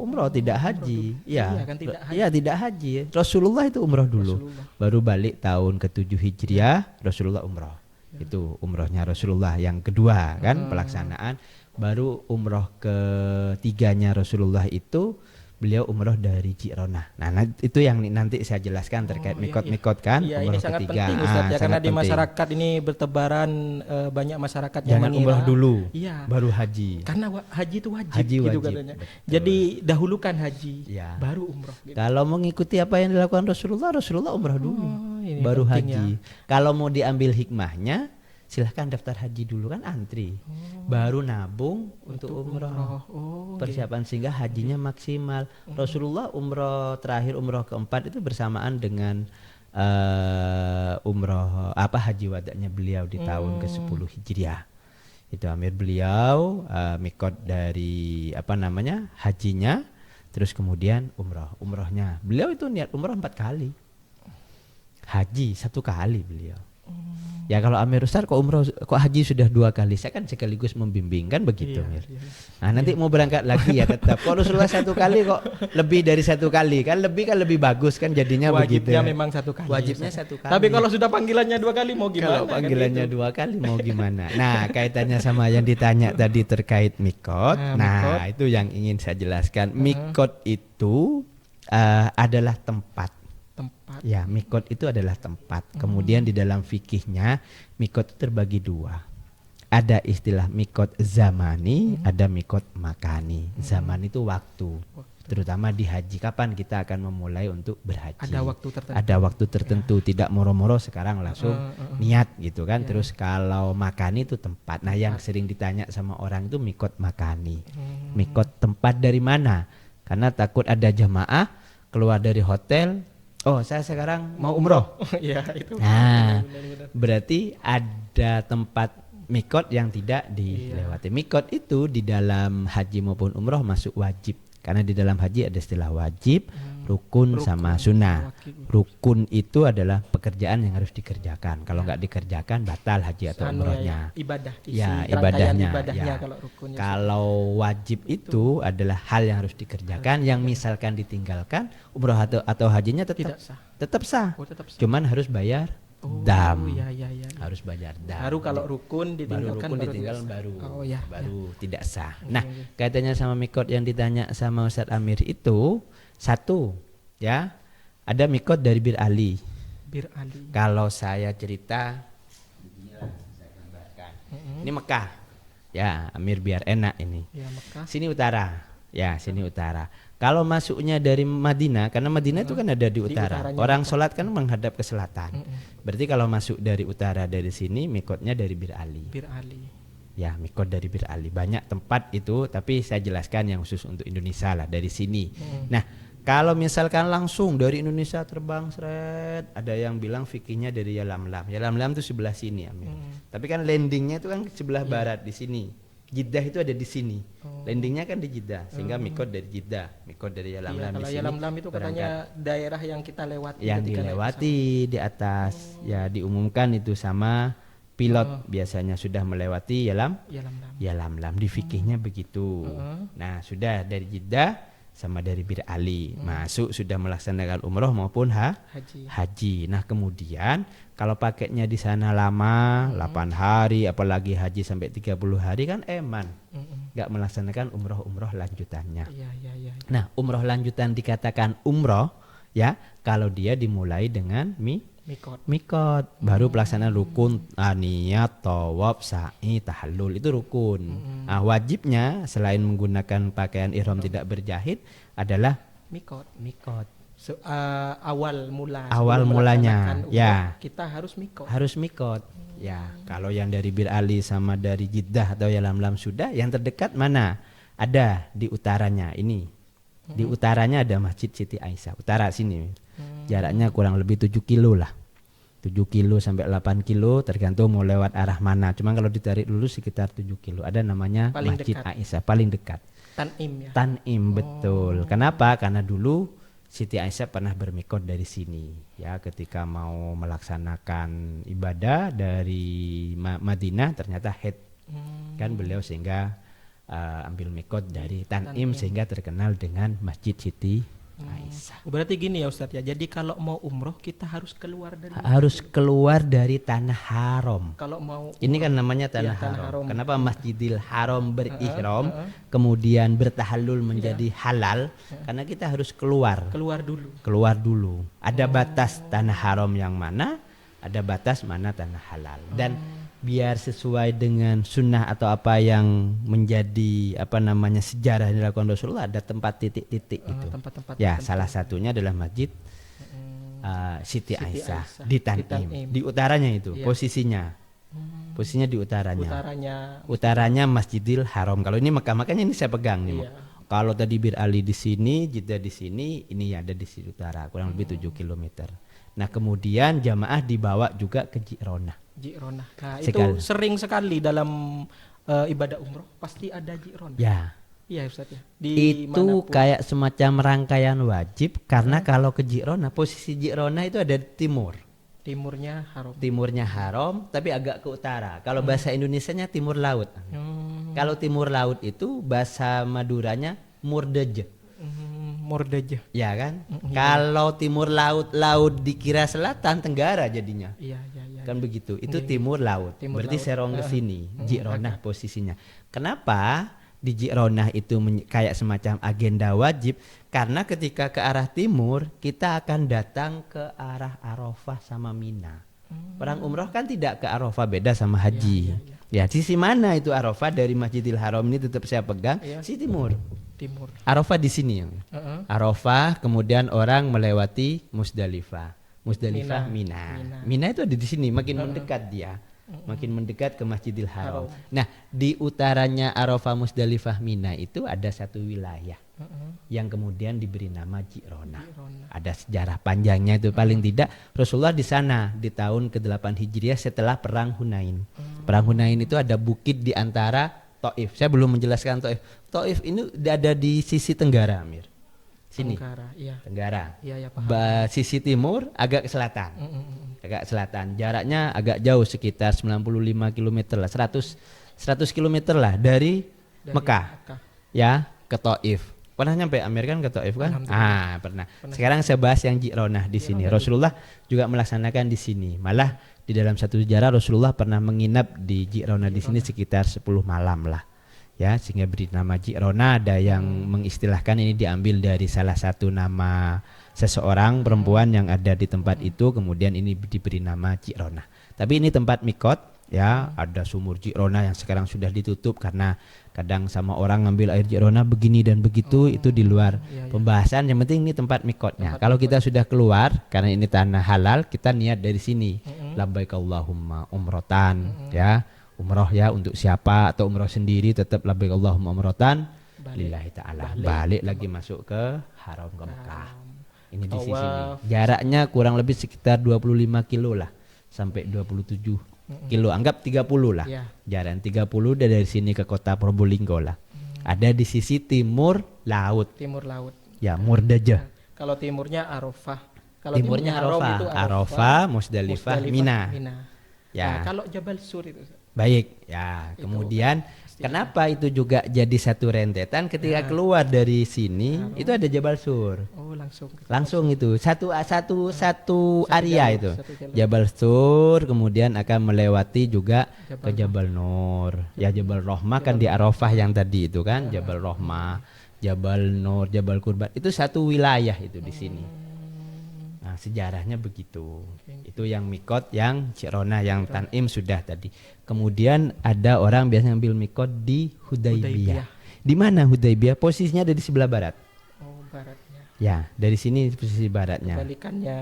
umroh tidak haji. Iya kan, tidak haji. Iya, tidak haji. Rasulullah itu umroh dulu. Rasulullah. Baru balik tahun ke-7 Hijriah, Rasulullah umroh. Itu umrohnya Rasulullah yang kedua kan, pelaksanaan. Baru umroh ketiganya Rasulullah itu beliau umroh dari Ji'ronah. Nah, itu yang nanti saya jelaskan terkait mikot-mikot kan. Iya, umroh ini sangat ketiga. penting, Ustaz, ya, karena sangat di penting. masyarakat ini bertebaran banyak masyarakat yang Jangan mengira, umroh dulu, Iya. baru haji. Karena haji itu wajib, Haji gitu wajib, katanya. betul. Jadi dahulukan haji, Ya. baru umroh. Gitu. Kalau mengikuti apa yang dilakukan Rasulullah umroh dulu, ini baru penting haji. Kalau mau diambil hikmahnya, silahkan daftar haji dulu kan, antri, baru nabung untuk umroh. Persiapan sehingga hajinya maksimal. Rasulullah umroh terakhir, umroh keempat itu bersamaan dengan umroh haji wadanya beliau di tahun ke-10 Hijriah. Itu Amir beliau mikot dari hajinya, terus kemudian umrohnya beliau itu niat umroh 4 kali, haji 1 kali beliau. Ya kalau Amir Ustaz kok haji sudah 2 kali, saya kan sekaligus membimbing kan begitu, Iya, Amir. iya. Nah, nanti mau berangkat lagi ya tetap. Kok Rasulullah 1 kali kok lebih dari 1 kali kan lebih bagus kan jadinya begitu. Wajibnya memang 1 kali. Wajibnya Ustaz. 1 kali. Tapi kalau sudah panggilannya 2 kali mau gimana? Kalau panggilannya 2 kali mau gimana? Nah, kaitannya sama yang ditanya tadi terkait mikot. Nah, itu yang ingin saya jelaskan. Mikot itu adalah tempat. Ya, mikot itu adalah tempat. Kemudian di dalam fikihnya mikot itu terbagi 2. Ada istilah mikot zamani, ada mikot makani. Zaman itu waktu. Terutama di haji, kapan kita akan memulai untuk berhaji. Ada waktu tertentu. Ada waktu tertentu, tidak moro-moro sekarang langsung niat gitu kan. Terus kalau makani itu tempat. Nah, yang sering ditanya sama orang itu mikot makani. Mikot tempat dari mana? Karena takut ada jamaah keluar dari hotel, saya sekarang mau umroh. Iya, itu. Nah, Benar-benar. berarti ada tempat mikot yang tidak dilewati. Mikot itu di dalam haji maupun umroh masuk wajib. Karena di dalam haji ada istilah wajib, rukun sama sunnah. Rukun itu adalah pekerjaan yang harus dikerjakan. Kalau nggak dikerjakan batal haji atau umrohnya. Ibadah. Ya, rangkaian ibadahnya. ibadahnya Ya. kalau rukunnya. Kalau wajib itu adalah hal yang harus dikerjakan, yang misalkan ditinggalkan umroh atau hajinya tidak sah. tetap sah. Oh, tetap sah. Cuman harus bayar dam. Iya. Harus bayar dam. Baru kalau rukun ditinggalkan baru tidak sah. tidak sah. Nah, kaitannya sama mikot yang ditanya sama Ustadz Amir itu, 1 ya, ada mikot dari Bir Ali. Bir Ali. Kalau saya cerita, beginilah saya gambarkan. Ini Mekah. Ya, Amir biar enak ini. Ya, Mekah. Sini utara. Ya, sini utara. Kalau masuknya dari Madinah, karena Madinah itu kan ada di utara. utaranya Orang Mekah. sholat kan menghadap ke selatan. Berarti kalau masuk dari utara dari sini, mikotnya dari Bir Ali. Bir Ali. Ya, mikot dari Bir Ali. Banyak tempat itu, tapi saya jelaskan yang khusus untuk Indonesia lah dari sini. Nah, kalau misalkan langsung dari Indonesia terbang seret, ada yang bilang fikihnya dari Yalamlam. Yalamlam itu sebelah sini, Amir. Tapi kan landingnya itu kan sebelah barat di sini. Jeddah itu ada di sini. Landingnya kan di Jeddah, sehingga mikot dari Jeddah, mikot dari Iya, Yalamlam di kalau sini. Yalamlam itu katanya berangkat. daerah yang kita lewati. Yang ketika naik dilewati di atas, ya diumumkan itu sama pilot Oh. biasanya sudah melewati pesawat. Yalamlam. Yalamlam di fikihnya begitu. Nah, sudah dari Jeddah sama dari Bir Ali masuk sudah melaksanakan umroh maupun Haji. haji. Nah, kemudian kalau paketnya di sana lama 8 hari apalagi haji sampai 30 hari kan eman. Nggak melaksanakan umroh lanjutannya. Iya, iya, iya. Nah, umroh lanjutan dikatakan umroh ya kalau dia dimulai dengan mikot, baru pelaksanaan rukun, niat, tawaf, sa'i, tahallul itu rukun. Nah, wajibnya selain menggunakan pakaian ihram tidak berjahit adalah Mikot. mikot. Awal mula. Awal sebelum mulanya, melaksanakan umroh, ya. Kita harus mikot. Harus mikot. Ya, kalau yang dari Bir Ali sama dari Jeddah atau Yalamlam sudah, yang terdekat mana? Ada di utaranya ini. Di utaranya ada Masjid Siti Aisyah, utara sini. Jaraknya kurang lebih 7 kilo lah. 7 kilo sampai 8 kilo tergantung mau lewat arah mana. Cuma kalau ditarik dulu sekitar 7 kilo. Ada namanya Paling Masjid dekat. Aisyah, paling dekat. Tanim ya. Tanim, betul. Kenapa? Karena dulu Siti Aisyah pernah bermikot dari sini. Ya, ketika mau melaksanakan ibadah dari Madinah ternyata head. Kan beliau sehingga ambil mikot dari Tanim sehingga terkenal dengan Masjid Siti Aisyah. Berarti gini ya Ustadz ya. Jadi kalau mau umroh kita harus keluar dari. Harus keluar dari tanah haram. Kalau mau. Ini kan namanya tanah, Iya, tanah haram. haram. Kenapa Masjidil Haram berihram kemudian bertahallul menjadi halal? Karena kita harus keluar dulu. keluar dulu. Ada batas tanah haram yang mana, ada batas mana tanah halal. Dan biar sesuai dengan sunnah atau apa yang menjadi sejarah yang dilakukan Rasulullah, ada tempat titik-titik itu. Tempat-tempat Ya, tertentu. salah satunya adalah Masjid Siti Aisyah di Di Tanim. Tanim. Di utaranya itu Iya. posisinya di utaranya. Utaranya Masjidil Haram. Kalau ini Mekah, makanya ini saya pegang nih. Iya. Kalau tadi Bir Ali di sini, Jeddah di sini, ini ada di sisi utara, kurang lebih 7 km. Nah, kemudian jamaah dibawa juga ke Ji'ronah. Ji'ronah. Nah, Sekali. itu sering sekali dalam ibadah umroh pasti ada Ji'ronah. Ya, Iya Ustaz ya. itu manapun. kayak semacam rangkaian wajib karena kalau ke Ji'ronah, posisi Ji'ronah itu ada di timur. Timurnya haram. Timurnya haram tapi agak ke utara. Kalau bahasa Indonesianya timur laut. Kalau timur laut itu bahasa Maduranya murdeje. Mordeja. Ya kan? Kalau timur laut dikira selatan, tenggara jadinya. Iya, iya, iya. Kan begitu. Itu timur laut. Timur Berarti laut. serong ke sini, Ji'ronah posisinya. Kenapa di Ji'ronah itu kayak semacam agenda wajib? Karena ketika ke arah timur, kita akan datang ke arah Arafah sama Mina. Orang umroh kan tidak ke Arafah, beda sama haji. Ya, sisi mana itu Arafah dari Masjidil Haram ini tetap saya pegang, sisi timur. Timur. Arafah di sini. Arafah, kemudian orang melewati Musdalifah. Musdalifah, Mina. Mina itu ada di sini, makin mendekat dia. Makin mendekat ke Masjidil Haram. Nah, di utaranya Arafah, Musdalifah, Mina itu ada satu wilayah yang kemudian diberi nama Ji'ronah. Ada sejarah panjangnya itu, paling tidak Rasulullah di sana di tahun ke-8 Hijriah setelah perang Hunain. Perang Hunain itu ada bukit di antara Taif. Saya belum menjelaskan Taif. Taif ini ada di sisi tenggara, Amir. Sini. Tenggara, iya. Tenggara. Iya, ya, paham. Sisi timur agak ke selatan. Agak selatan. Jaraknya agak jauh sekitar 95 km lah, 100 km lah dari Mekah. Ya, ke Taif. Pernah nyampe Amir kan ke Taif kan? Pernah. Sekarang saya bahas yang Ji'ronah di sini. Rasulullah juga melaksanakan di sini. Malah di dalam satu sejarah Rasulullah pernah menginap di Ji'ronah di sini sekitar 10 malam lah. Ya, sehingga beri nama Ji'ronah. Ada yang mengistilahkan ini diambil dari salah satu nama seseorang perempuan yang ada di tempat itu, kemudian ini diberi nama Ji'rona. Tapi ini tempat mikot ya, ada sumur Ji'rona yang sekarang sudah ditutup karena kadang sama orang ngambil air Ji'rona begini dan begitu, itu di luar pembahasan. Yang penting ini tempat mikotnya. Kalau kita sudah keluar karena ini tanah halal, kita niat dari sini. Labbaik Allahumma umrotan ya. Umroh ya untuk siapa atau umroh sendiri tetap labbaik Allahumma umrotan lillahi ta'ala. Balik lagi masuk ke haram ke Mekah. Ini di sini. Jaraknya kurang lebih sekitar 25 kilo lah sampai 27 kilo. Anggap 30 lah. Jarak 30 dari sini ke kota Probolinggo lah. Ada di sisi timur laut. Timur laut. Ya, Murdajah. Kalau timurnya Arafah. Kalau Timurnya Haram Arafah, itu Arafah, Musdalifah, Mina. Nah, Ya. kalau Jabal Sur itu. Baik, ya. Kemudian kenapa itu juga jadi satu rentetan ketika keluar dari sini itu ada Jabal Sur. Oh, Langsung itu satu area itu. Jabal Sur, kemudian akan melewati juga ke Jabal Nur. Ya, Jabal Rahmah kan di Arafah yang tadi itu kan, Jabal Rahmah, Jabal Nur, Jabal Qurban. Itu satu wilayah itu di sini. Nah, sejarahnya begitu. Itu yang mikot, yang Ji'rona, yang Tan'im sudah tadi. Kemudian ada orang biasa ngambil mikot di Hudaybiyah. Di mana Hudaybiyah? Posisinya ada di sebelah barat. Oh, baratnya. Ya, dari sini posisi baratnya. Kebalikannya.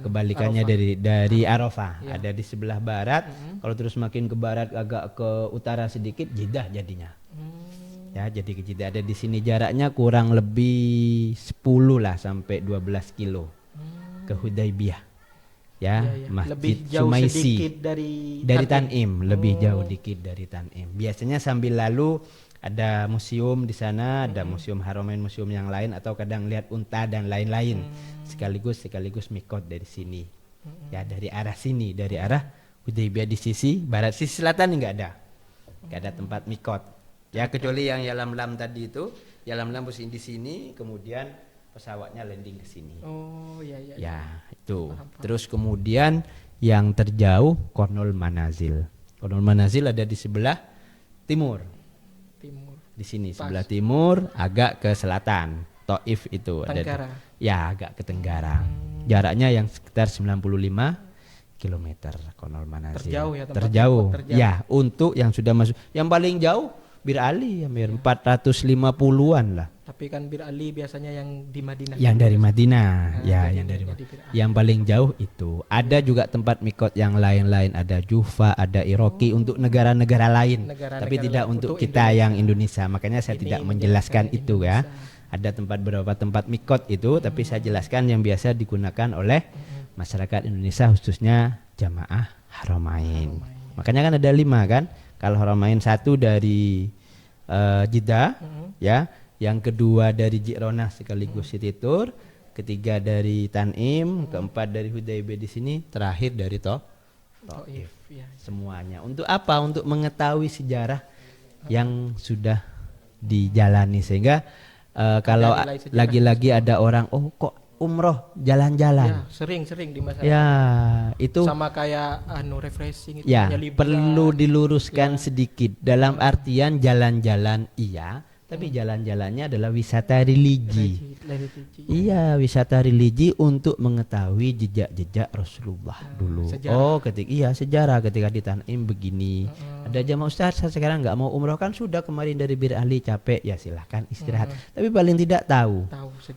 Kebalikannya dari Arafah. Ada di sebelah barat. Kalau terus makin ke barat agak ke utara sedikit, Jeddah jadinya. Ya, jadi ke Jeddah. Ada di sini jaraknya kurang lebih 10 lah sampai 12 kilo. Ke Hudaybiyah ya, Masjid lebih jauh Sumaisi sedikit dari Tan'im, lebih jauh dikit dari Tan'im. Biasanya sambil lalu ada museum di sana, ada museum Haramain, museum yang lain, atau kadang lihat unta dan lain-lain. Sekaligus mikot dari sini. Ya, dari arah sini, dari arah Hudaybiyah di sisi barat, sisi selatan enggak ada tempat mikot. Ya, kecuali yang Yalamlam tadi itu, Yalamlam posisi di sini, kemudian pesawatnya landing ke sini. Oh, iya. Ya, itu. Paham. Terus kemudian yang terjauh Kornul Manazil. Kornul Manazil ada di sebelah timur. Di sini sebelah timur, agak ke selatan. Taif itu Tenggara. Ya, agak ke tenggara. Jaraknya yang sekitar 95 km Kornul Manazil. Terjauh. Ya, untuk yang sudah masuk. Yang paling jauh Bir Ali, hampir 450-an lah. Tapi kan Bir Ali biasanya yang di Madinah. Yang dari Madinah, yang dari yang paling jauh itu. Ada juga tempat mikot yang lain-lain, ada Jufa, ada Iraqi untuk negara-negara lain. Tapi tidak untuk kita yang Indonesia. Makanya saya tidak menjelaskan itu ya. Ada beberapa tempat mikot itu, tapi saya jelaskan yang biasa digunakan oleh masyarakat Indonesia, khususnya jamaah Haramain. Makanya kan ada 5 kan. Kalau Haramain 1 dari Jeddah, ya. Yang kedua dari Ji'rona sekaligus City Tour, ketiga dari Tan'im, keempat dari Hudaybiyah di sini, terakhir dari Taif. Semuanya. Untuk apa? Untuk mengetahui sejarah yang sudah dijalani, sehingga kalau lagi-lagi ada orang, oh kok umroh jalan-jalan. Ya, sering di masyarakat. Ya, itu sama kayak refreshing itu. Ya, perlu diluruskan sedikit. Dalam artian jalan-jalan iya, tapi jalan-jalannya adalah wisata religi. Iya, wisata religi untuk mengetahui jejak-jejak Rasulullah dulu. Sejarah. Sejarah ketika di Tan'im begini. Ada jamaah Ustaz, saya sekarang nggak mau umroh, kan sudah kemarin dari Bir Ali capek, ya silahkan istirahat. Tapi paling tidak tahu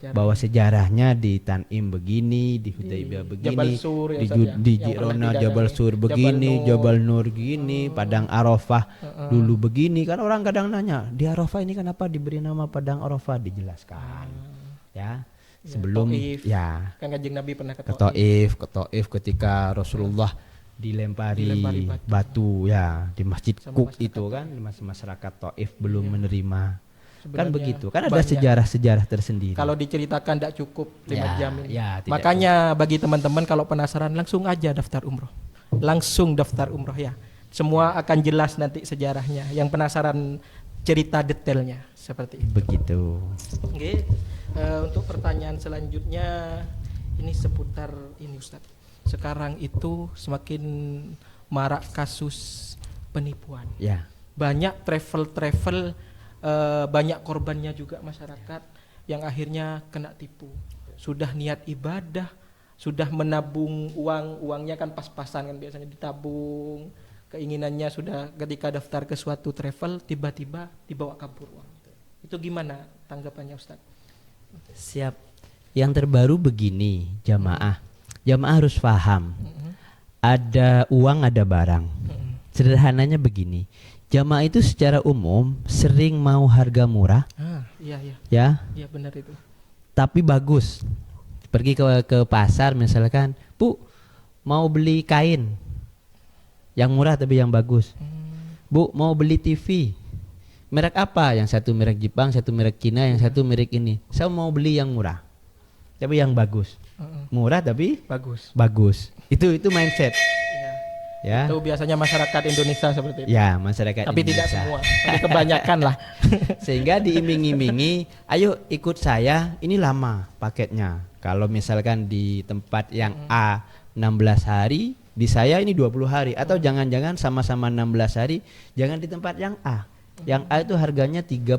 bahwa sejarahnya di Tan'im begini, di Hudaybiyah begini, Jabal Sur, di Ji'rona Jabal Sur begini, Jabal Nur gini, Padang Arafah dulu begini. Kan orang kadang nanya, di Arafah ini kenapa diberi nama Padang Arafah? Dijelaskan. Ya, sebelum Taif. Ya. Kan Kanjeng Nabi pernah ke Taif ketika Rasulullah dilempari batu ya di Masjid Qub itu kan, masyarakat Taif belum menerima. Sebenarnya kan begitu. Kan ada sejarah-sejarah tersendiri. Kalau diceritakan tidak cukup 5 jam ini. Makanya bagi teman-teman kalau penasaran langsung aja daftar umroh. Langsung daftar umroh ya. Semua akan jelas nanti sejarahnya. Yang penasaran cerita detailnya seperti itu. Begitu. Oke. Untuk pertanyaan selanjutnya ini seputar ini Ustadz. Sekarang itu semakin marak kasus penipuan. Ya. Banyak travel banyak korbannya juga masyarakat yang akhirnya kena tipu. sudah niat ibadah, sudah menabung uangnya kan pas-pasan kan biasanya ditabung, keinginannya sudah ketika daftar ke suatu travel tiba-tiba dibawa kabur uang. Itu gimana tanggapannya Ustaz? Siap. Yang terbaru begini, jamaah. Jamaah harus paham. Ada uang, ada barang. Sederhananya begini. Jamaah itu secara umum sering mau harga murah. Iya. Ya. Iya benar itu. Tapi bagus. Pergi ke pasar misalkan, Bu, mau beli kain yang murah tapi yang bagus. Bu, mau beli TV. Merek apa? Yang satu merek Jepang, satu merek Cina, yang satu merek ini. Saya mau beli yang murah. Tapi yang bagus. Murah tapi bagus. Itu mindset. Ya. Itu biasanya masyarakat Indonesia seperti itu. Ya, masyarakat tapi Indonesia. Tidak semua, tapi kebanyakan lah. Sehingga diiming-imingi, ayo ikut saya, ini lama paketnya. Kalau misalkan di tempat yang A 16 hari, di saya ini 20 hari. Atau jangan-jangan sama-sama 16 hari, jangan di tempat yang A. Yang A itu harganya 30.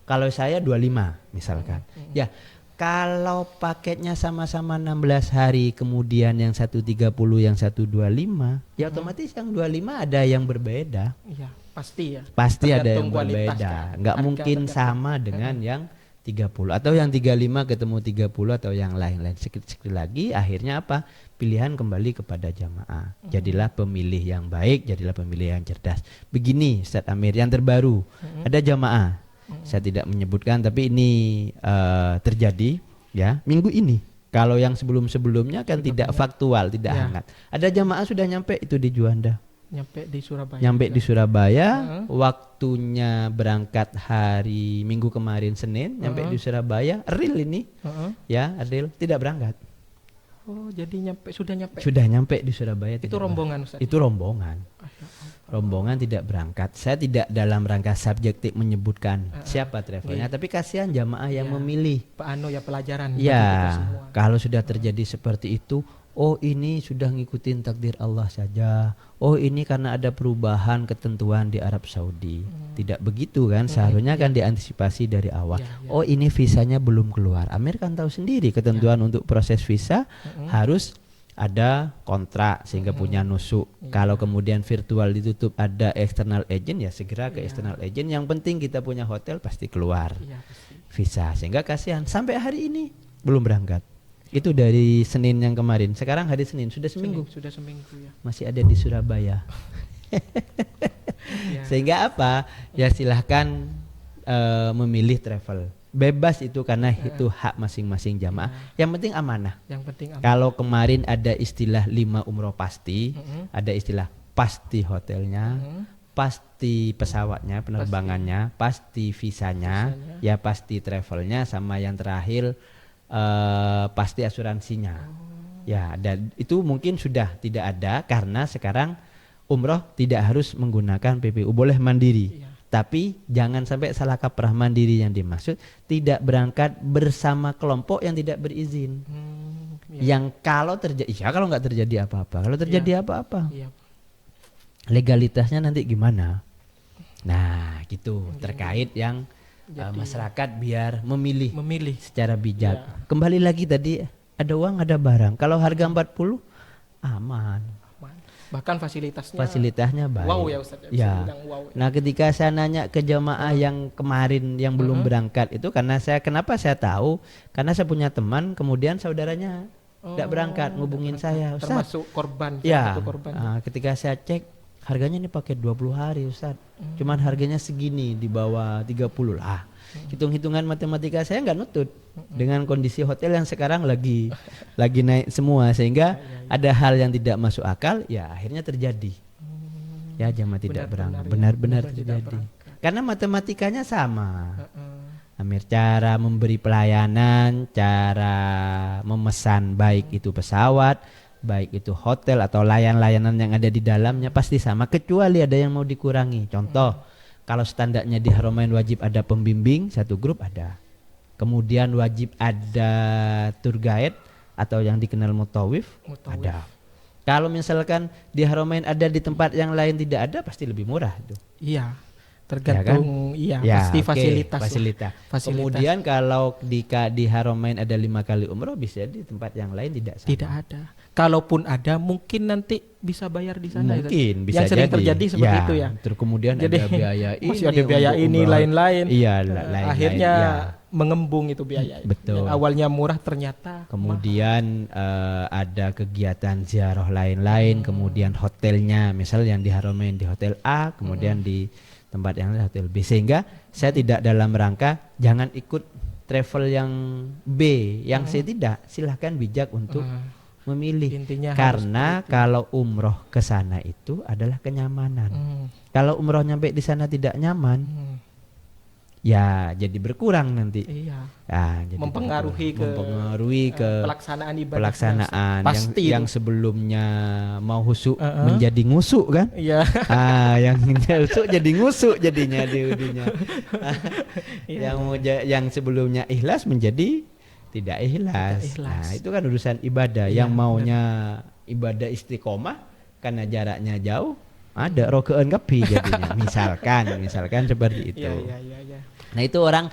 Kalau saya 25 misalkan. Ya, kalau paketnya sama-sama 16 hari, kemudian yang satu 30, yang satu 25, ya otomatis yang 25 ada yang berbeda. Iya, pasti ya. Pasti ada yang Tergantung kualitas, berbeda. kan? Nggak Harga mungkin tergantung. sama dengan yang 30 atau yang 35 ketemu 30 atau yang lain-lain. Sekali lagi akhirnya apa? Pilihan kembali kepada jamaah. Jadilah pemilih yang baik, jadilah pemilih yang cerdas. Begini Ustaz Amir, yang terbaru. Ada jamaah. Saya tidak menyebutkan tapi ini terjadi ya minggu ini. Kalau yang sebelum-sebelumnya kan tidak faktual, tidak hangat. Ada jamaah sudah nyampe itu di Juanda. Nyampe di Surabaya. Nyampe di Surabaya, waktunya berangkat hari Minggu kemarin Senin, nyampe di Surabaya, real ini. Ya, real tidak berangkat. Oh, jadi sudah nyampe. Sudah nyampe di Surabaya. Itu rombongan Ustaz. Itu rombongan. Rombongan tidak berangkat. Saya tidak dalam rangka subjektif menyebutkan siapa travelnya, tapi kasihan jamaah yang memilih. Pak Ano ya pelajaran. Ya, kalau sudah terjadi seperti itu, oh ini sudah ngikutin takdir Allah saja. Oh ini karena ada perubahan ketentuan di Arab Saudi. Tidak begitu kan? Seharusnya kan diantisipasi dari awal. Oh ini visanya belum keluar. Amir kan tahu sendiri ketentuan untuk proses visa harus ada kontrak sehingga punya nusuk. Kalau kemudian virtual ditutup ada external agent ya segera ke external agent. Yang penting kita punya hotel pasti keluar visa. Sehingga kasihan sampai hari ini belum berangkat. Itu dari Senin yang kemarin. Sekarang hari Senin sudah seminggu. Sudah seminggu ya. Masih ada di Surabaya. Sehingga apa? Ya silahkan memilih travel. Bebas itu karena itu hak masing-masing jamaah. Yang penting amanah. Kalau kemarin ada istilah 5 umroh pasti, ada istilah pasti hotelnya, pasti pesawatnya, penerbangannya, pasti visanya, ya pasti travelnya, sama yang terakhir pasti asuransinya. Ya, dan itu mungkin sudah tidak ada karena sekarang umroh tidak harus menggunakan PPU, boleh mandiri. Tapi jangan sampai salah kaprah. Mandiri yang dimaksud tidak berangkat bersama kelompok yang tidak berizin. Yang kalau terjadi, ya kalau nggak terjadi apa-apa. Kalau terjadi apa-apa, legalitasnya nanti gimana? Nah, gitu terkait yang masyarakat biar memilih secara bijak. Kembali lagi tadi ada uang ada barang. Kalau harga 40 aman. Bahkan fasilitasnya baik. Wow ya Ustaz. Wow. Nah, ketika saya nanya ke jamaah yang kemarin yang belum berangkat itu karena kenapa saya tahu? Karena saya punya teman kemudian saudaranya tidak berangkat ngubungin saya, Ustaz. Termasuk korban. Ketika saya cek harganya ini pakai 20 hari Ustaz. Cuman harganya segini di bawah 30 lah. Hitung-hitungan matematika saya nggak nutut dengan kondisi hotel yang sekarang lagi naik semua sehingga ada hal yang tidak masuk akal ya akhirnya terjadi. Ya jamaah tidak berangkat. Benar-benar terjadi. Karena matematikanya sama. Amir, cara memberi pelayanan, cara memesan baik itu pesawat, baik itu hotel atau layanan yang ada di dalamnya pasti sama kecuali ada yang mau dikurangi. Contoh, kalau standarnya di Haramain wajib ada pembimbing, satu grup ada. Kemudian wajib ada tour guide atau yang dikenal mutawif. Ada. Kalau misalkan di Haramain ada di tempat yang lain tidak ada pasti lebih murah itu. Iya. Tergantung, iya, Ya, pasti oke, fasilitas. fasilitas. Fasilitas. Kemudian kalau di Haramain ada 5 kali umroh, bisa di tempat yang lain tidak sama. Tidak ada. Kalaupun ada, mungkin nanti bisa bayar di sana. Mungkin bisa yang sering jadi. terjadi seperti itu ya. Terus kemudian Jadi ada biaya ini, masih ada biaya untuk ini, umroh. lain-lain. Iya, lain-lain. Akhirnya Iya. mengembung itu biaya. Betul. Yang awalnya murah ternyata Kemudian ada kegiatan ziarah lain-lain, kemudian hotelnya, misal yang di Haramain di hotel A, kemudian di tempat yang lain hotel B, sehingga saya tidak dalam rangka jangan ikut travel yang B, yang C tidak, silahkan bijak untuk memilih. Intinya Karena kalau umroh ke sana itu adalah kenyamanan. Kalau umroh nyampe di sana tidak nyaman, ya jadi berkurang nanti. Iya. Ya, jadi Mempengaruhi ke pelaksanaan ibadah. pelaksanaan Pasti yang itu. sebelumnya mau husuk menjadi ngusuk kan? Iya. Yang husuk jadi ngusuk jadinya di ujungnya. Yang sebelumnya ikhlas menjadi tidak ikhlas. Tidak ikhlas. Nah, itu kan urusan ibadah. Iya, Yang maunya ibadah istiqomah karena jaraknya jauh, ada rokeun kepi jadinya. misalkan seperti itu. Iya. Nah, itu orang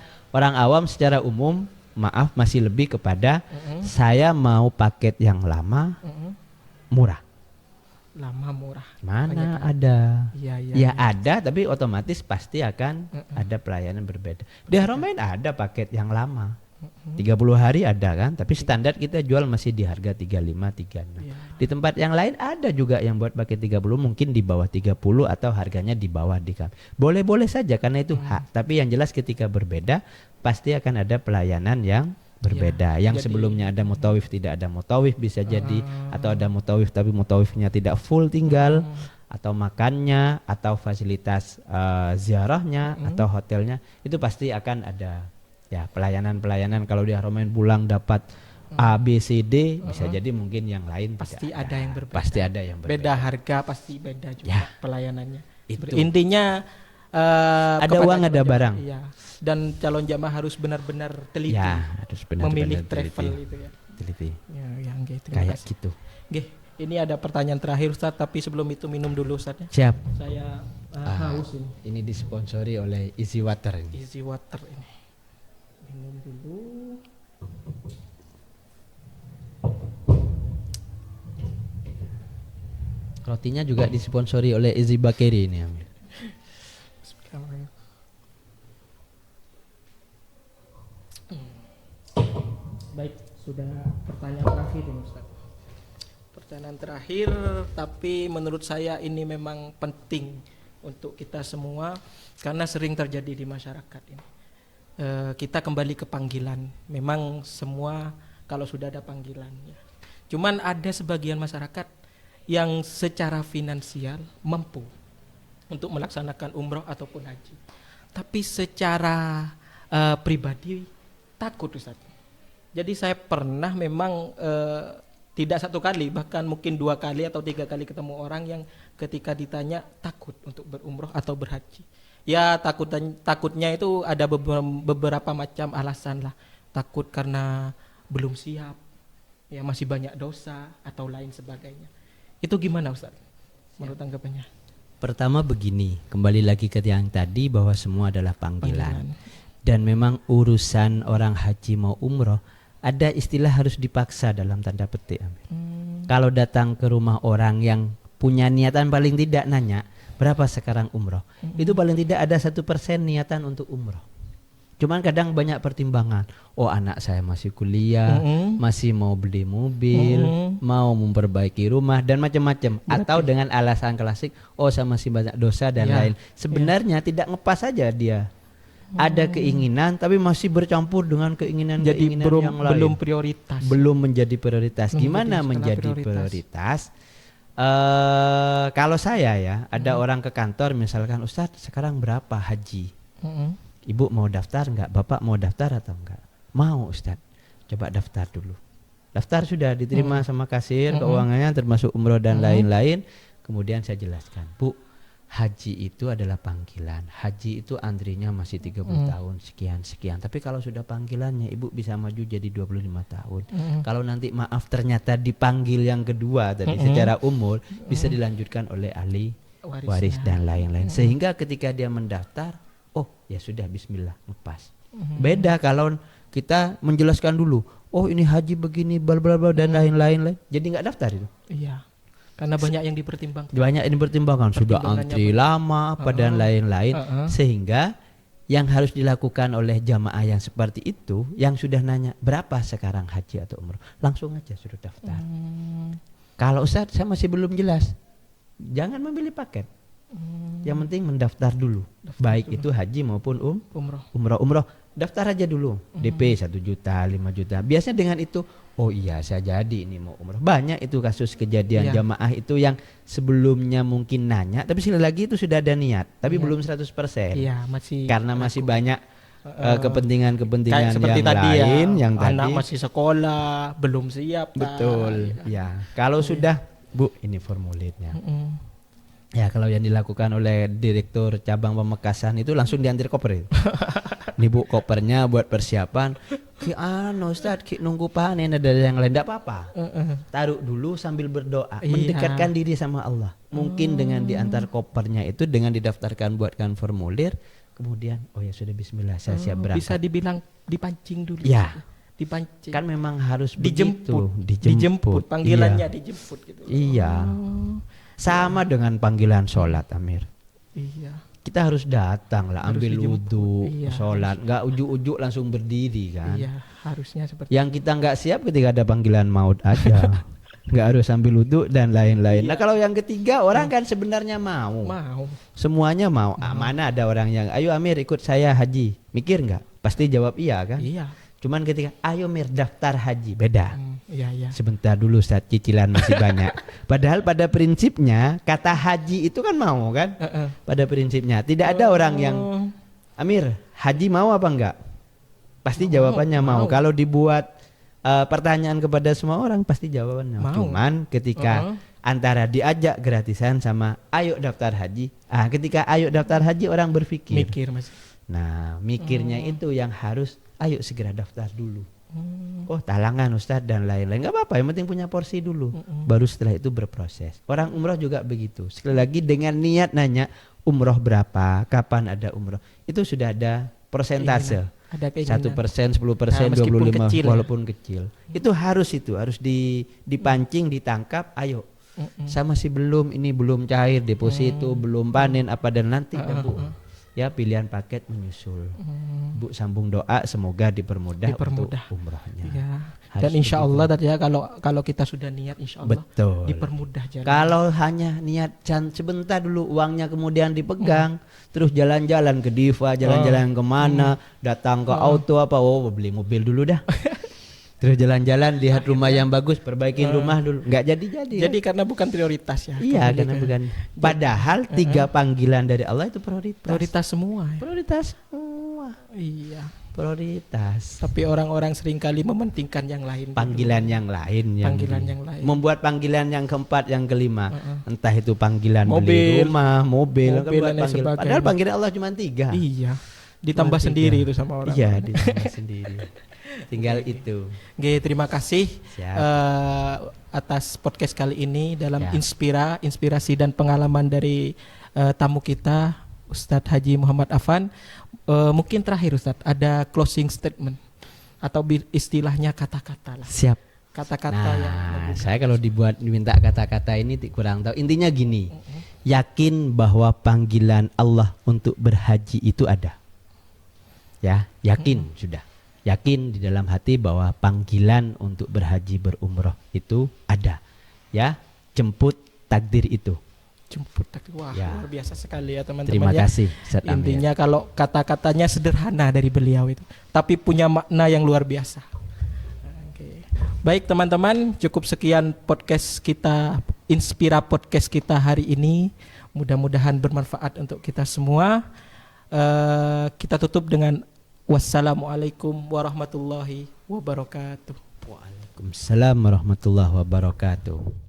awam secara umum, maaf, masih lebih kepada saya mau paket yang lama, murah. Lama murah. Mana ada? Iya. Ya ada, tapi otomatis pasti akan ada pelayanan berbeda. Di Haramain ada paket yang lama, 30 hari ada kan, tapi standar kita jual masih di harga 35, 36. Iya. Di tempat yang lain ada juga yang buat paket 30, mungkin di bawah 30 atau harganya di bawah di kami. Boleh-boleh saja karena itu hak, tapi yang jelas ketika berbeda pasti akan ada pelayanan yang berbeda. Yang jadi- sebelumnya ada mutawif tidak ada mutawif bisa jadi, atau ada mutawif tapi mutawifnya tidak full tinggal, atau makannya, atau fasilitas ziarahnya, atau hotelnya, itu pasti akan ada ya pelayanan kalau di Haramain pulang dapat A B C D, bisa jadi mungkin yang lain Pasti tidak ada yang berbeda. Pasti ada yang berbeda. Beda harga pasti beda juga Ya. pelayanannya. Itu. Intinya Ada kepada uang, ada calon barang. jamaah, iya. Dan calon jamaah harus benar-benar teliti Ya, harus benar-benar memilih teliti. travel itu ya. Teliti. Ya, yang gitu. Kayak gitu. Nggih, ini ada pertanyaan terakhir Ustaz, tapi sebelum itu minum dulu Ustaz ya. Siap. Saya haus ini. Ini disponsori oleh Easy Water ini. Easy water ini. Minum dulu. Rotinya juga disponsori oleh Easy Bakery ini. Bismillahirrahmanirrahim. Baik, sudah pertanyaan terakhir ini Ustaz. Pertanyaan terakhir, tapi menurut saya ini memang penting untuk kita semua karena sering terjadi di masyarakat ini. Kita kembali ke panggilan. Memang semua kalau sudah ada panggilan ya. Cuman ada sebagian masyarakat yang secara finansial mampu untuk melaksanakan umroh ataupun haji, tapi secara pribadi takut Ustaz. Jadi saya pernah memang tidak satu kali, bahkan mungkin 2 kali atau 3 kali ketemu orang yang ketika ditanya takut untuk berumroh atau berhaji. Ya takutnya itu ada beberapa macam alasan lah. Takut karena belum siap, ya masih banyak dosa atau lain sebagainya. Itu gimana Ustaz? Menurut tanggapannya? Pertama begini, kembali lagi ke yang tadi bahwa semua adalah panggilan. Dan memang urusan orang haji mau umroh ada istilah harus dipaksa dalam tanda petik. Kalau datang ke rumah orang yang punya niatan paling tidak nanya berapa sekarang umroh, itu paling tidak ada 1% niatan untuk umroh. Cuman kadang banyak pertimbangan. Oh, anak saya masih kuliah, masih mau beli mobil, mau memperbaiki rumah dan macam-macam. Atau dengan alasan klasik, oh saya masih banyak dosa dan lain. Sebenarnya tidak ngepas saja dia. Ada keinginan tapi masih bercampur dengan keinginan-keinginan yang lain. Belum prioritas. Belum menjadi prioritas. Gimana skala menjadi prioritas? Kalau saya ya, ada orang ke kantor misalkan, Ustadz sekarang berapa haji? Ibu mau daftar enggak? Bapak mau daftar atau enggak? Mau Ustadz. Coba daftar dulu. Daftar sudah diterima sama kasir, keuangannya termasuk umroh dan lain-lain. Kemudian saya jelaskan, Bu, haji itu adalah panggilan. Haji itu antrinya masih 30 tahun sekian. Tapi kalau sudah panggilannya Ibu bisa maju jadi 25 tahun. Kalau nanti maaf ternyata dipanggil yang kedua tadi secara umur bisa dilanjutkan oleh ahli waris dan lain-lain. Sehingga ketika dia mendaftar, oh ya sudah bismillah lepas. Beda kalau kita menjelaskan dulu, oh ini haji begini bla bla bla dan lain-lain, jadi nggak daftar itu. Iya. Karena banyak yang dipertimbangkan. Banyak yang dipertimbangkan, sudah antri lama apa dan lain-lain, sehingga yang harus dilakukan oleh jamaah yang seperti itu, yang sudah nanya berapa sekarang haji atau umroh, langsung aja sudah daftar. Kalau Ustaz saya masih belum jelas, jangan memilih paket. Yang penting mendaftar dulu, baik itu haji maupun umroh. Daftar aja dulu, DP 1 juta, 5 juta. Biasanya dengan itu, oh iya saya jadi ini mau umroh. Banyak itu kasus kejadian jamaah itu yang sebelumnya mungkin nanya, tapi sekali lagi itu sudah ada niat, tapi belum 100%. Iya, masih karena masih banyak kepentingan seperti yang tadi lain, yang anak tadi masih sekolah, belum siap. betul. Ya, kalau sudah Bu, ini formulirnya. Ya kalau yang dilakukan oleh Direktur Cabang Pamekasan itu langsung diantar koper itu. Nih Bu, kopernya buat persiapan. Ki Ustaz, ki nunggu panen ada yang lain, enggak apa-apa. Taruh dulu sambil berdoa, mendekatkan diri sama Allah. Mungkin dengan diantar kopernya itu, dengan didaftarkan buatkan formulir, kemudian oh ya sudah bismillah saya siap berangkat. Bisa dibilang dipancing dulu. Ya. Dipancing. Kan memang harus dijemput. Dijemput. Panggilannya dijemput gitu. Iya. Sama dengan panggilan sholat, Amir. Iya. Kita harus datang lah, Harus ambil dijemput. wudhu, Iya, sholat, nggak ujuk-ujuk langsung berdiri kan. Iya, harusnya seperti Yang kita nggak siap ketika ada panggilan maut aja, nggak harus ambil wudhu dan lain-lain. Nah kalau yang ketiga orang kan sebenarnya mau, semuanya mau. Mana ada orang yang, ayo Amir ikut saya haji, mikir nggak? Pasti jawab iya kan. Iya. Cuman ketika ayo Mir daftar haji, beda. Iya. Sebentar dulu saat cicilan masih banyak. Padahal pada prinsipnya kata haji itu kan mau kan? Pada prinsipnya tidak ada orang yang Amir haji mau apa enggak? Pasti jawabannya mau. Kalau dibuat pertanyaan kepada semua orang pasti jawabannya mau. Cuman ketika antara diajak gratisan sama ayo daftar haji, ketika ayo daftar haji orang berpikir. Mikir Mas. Nah mikirnya itu yang harus ayo segera daftar dulu. Oh talangan Ustadz dan lain-lain, nggak apa-apa, yang penting punya porsi dulu. Baru setelah itu berproses. Orang umroh juga begitu. Sekali lagi dengan niat nanya umroh berapa, kapan ada umroh, itu sudah ada persentase. Ada 1%, 10%, 25%, walaupun kecil. Itu harus dipancing, ditangkap. Ayo. Saya masih belum, ini belum cair deposito, belum panen apa dan nanti Bu. Ya pilihan paket menyusul. Bu sambung doa semoga dipermudah untuk umrohnya. Ya. Dan insya Allah tadi ya kalau kita sudah niat insya Allah dipermudah jalan. Kalau hanya niat sebentar dulu uangnya kemudian dipegang, terus jalan-jalan ke Diva, jalan-jalan kemana, datang ke auto apa, beli mobil dulu dah. Terus jalan-jalan lihat rumah yang bagus, perbaikin rumah dulu. Enggak jadi. Jadi karena bukan prioritas ya. Iya, karena bukan. Padahal 3 panggilan dari Allah itu prioritas. Prioritas semua. Prioritas semua. Iya. Prioritas. Tapi orang-orang seringkali mementingkan yang lain. Panggilan yang lain. Yang lain. Membuat panggilan yang keempat, yang kelima. Entah itu panggilan beli rumah, mobil dan sebagainya. Padahal panggilan Allah cuma 3. Iya. Ditambah sendiri itu sama orang. Iya, ditambah sendiri. Tinggal itu. Oke, terima kasih atas podcast kali ini dalam inspirasi dan pengalaman dari tamu kita Ustadz Haji Muhammad Affan. Mungkin terakhir Ustadz ada closing statement atau istilahnya kata-kata lah. Siap. Kata-kata yang saya kalau diminta kata-kata ini kurang tahu. Intinya gini, yakin bahwa panggilan Allah untuk berhaji itu ada. Ya, yakin sudah. Yakin di dalam hati bahwa panggilan untuk berhaji berumroh itu ada. Ya, jemput takdir itu. Jemput takdir. Wah, luar biasa sekali ya teman-teman. Terima kasih. Intinya kalau kata-katanya sederhana dari beliau itu, tapi punya makna yang luar biasa. Oke. Baik teman-teman, cukup sekian podcast kita, Inspira podcast kita hari ini. Mudah-mudahan bermanfaat untuk kita semua. Kita tutup dengan wassalamualaikum warahmatullahi wabarakatuh. Waalaikumsalam warahmatullahi wabarakatuh.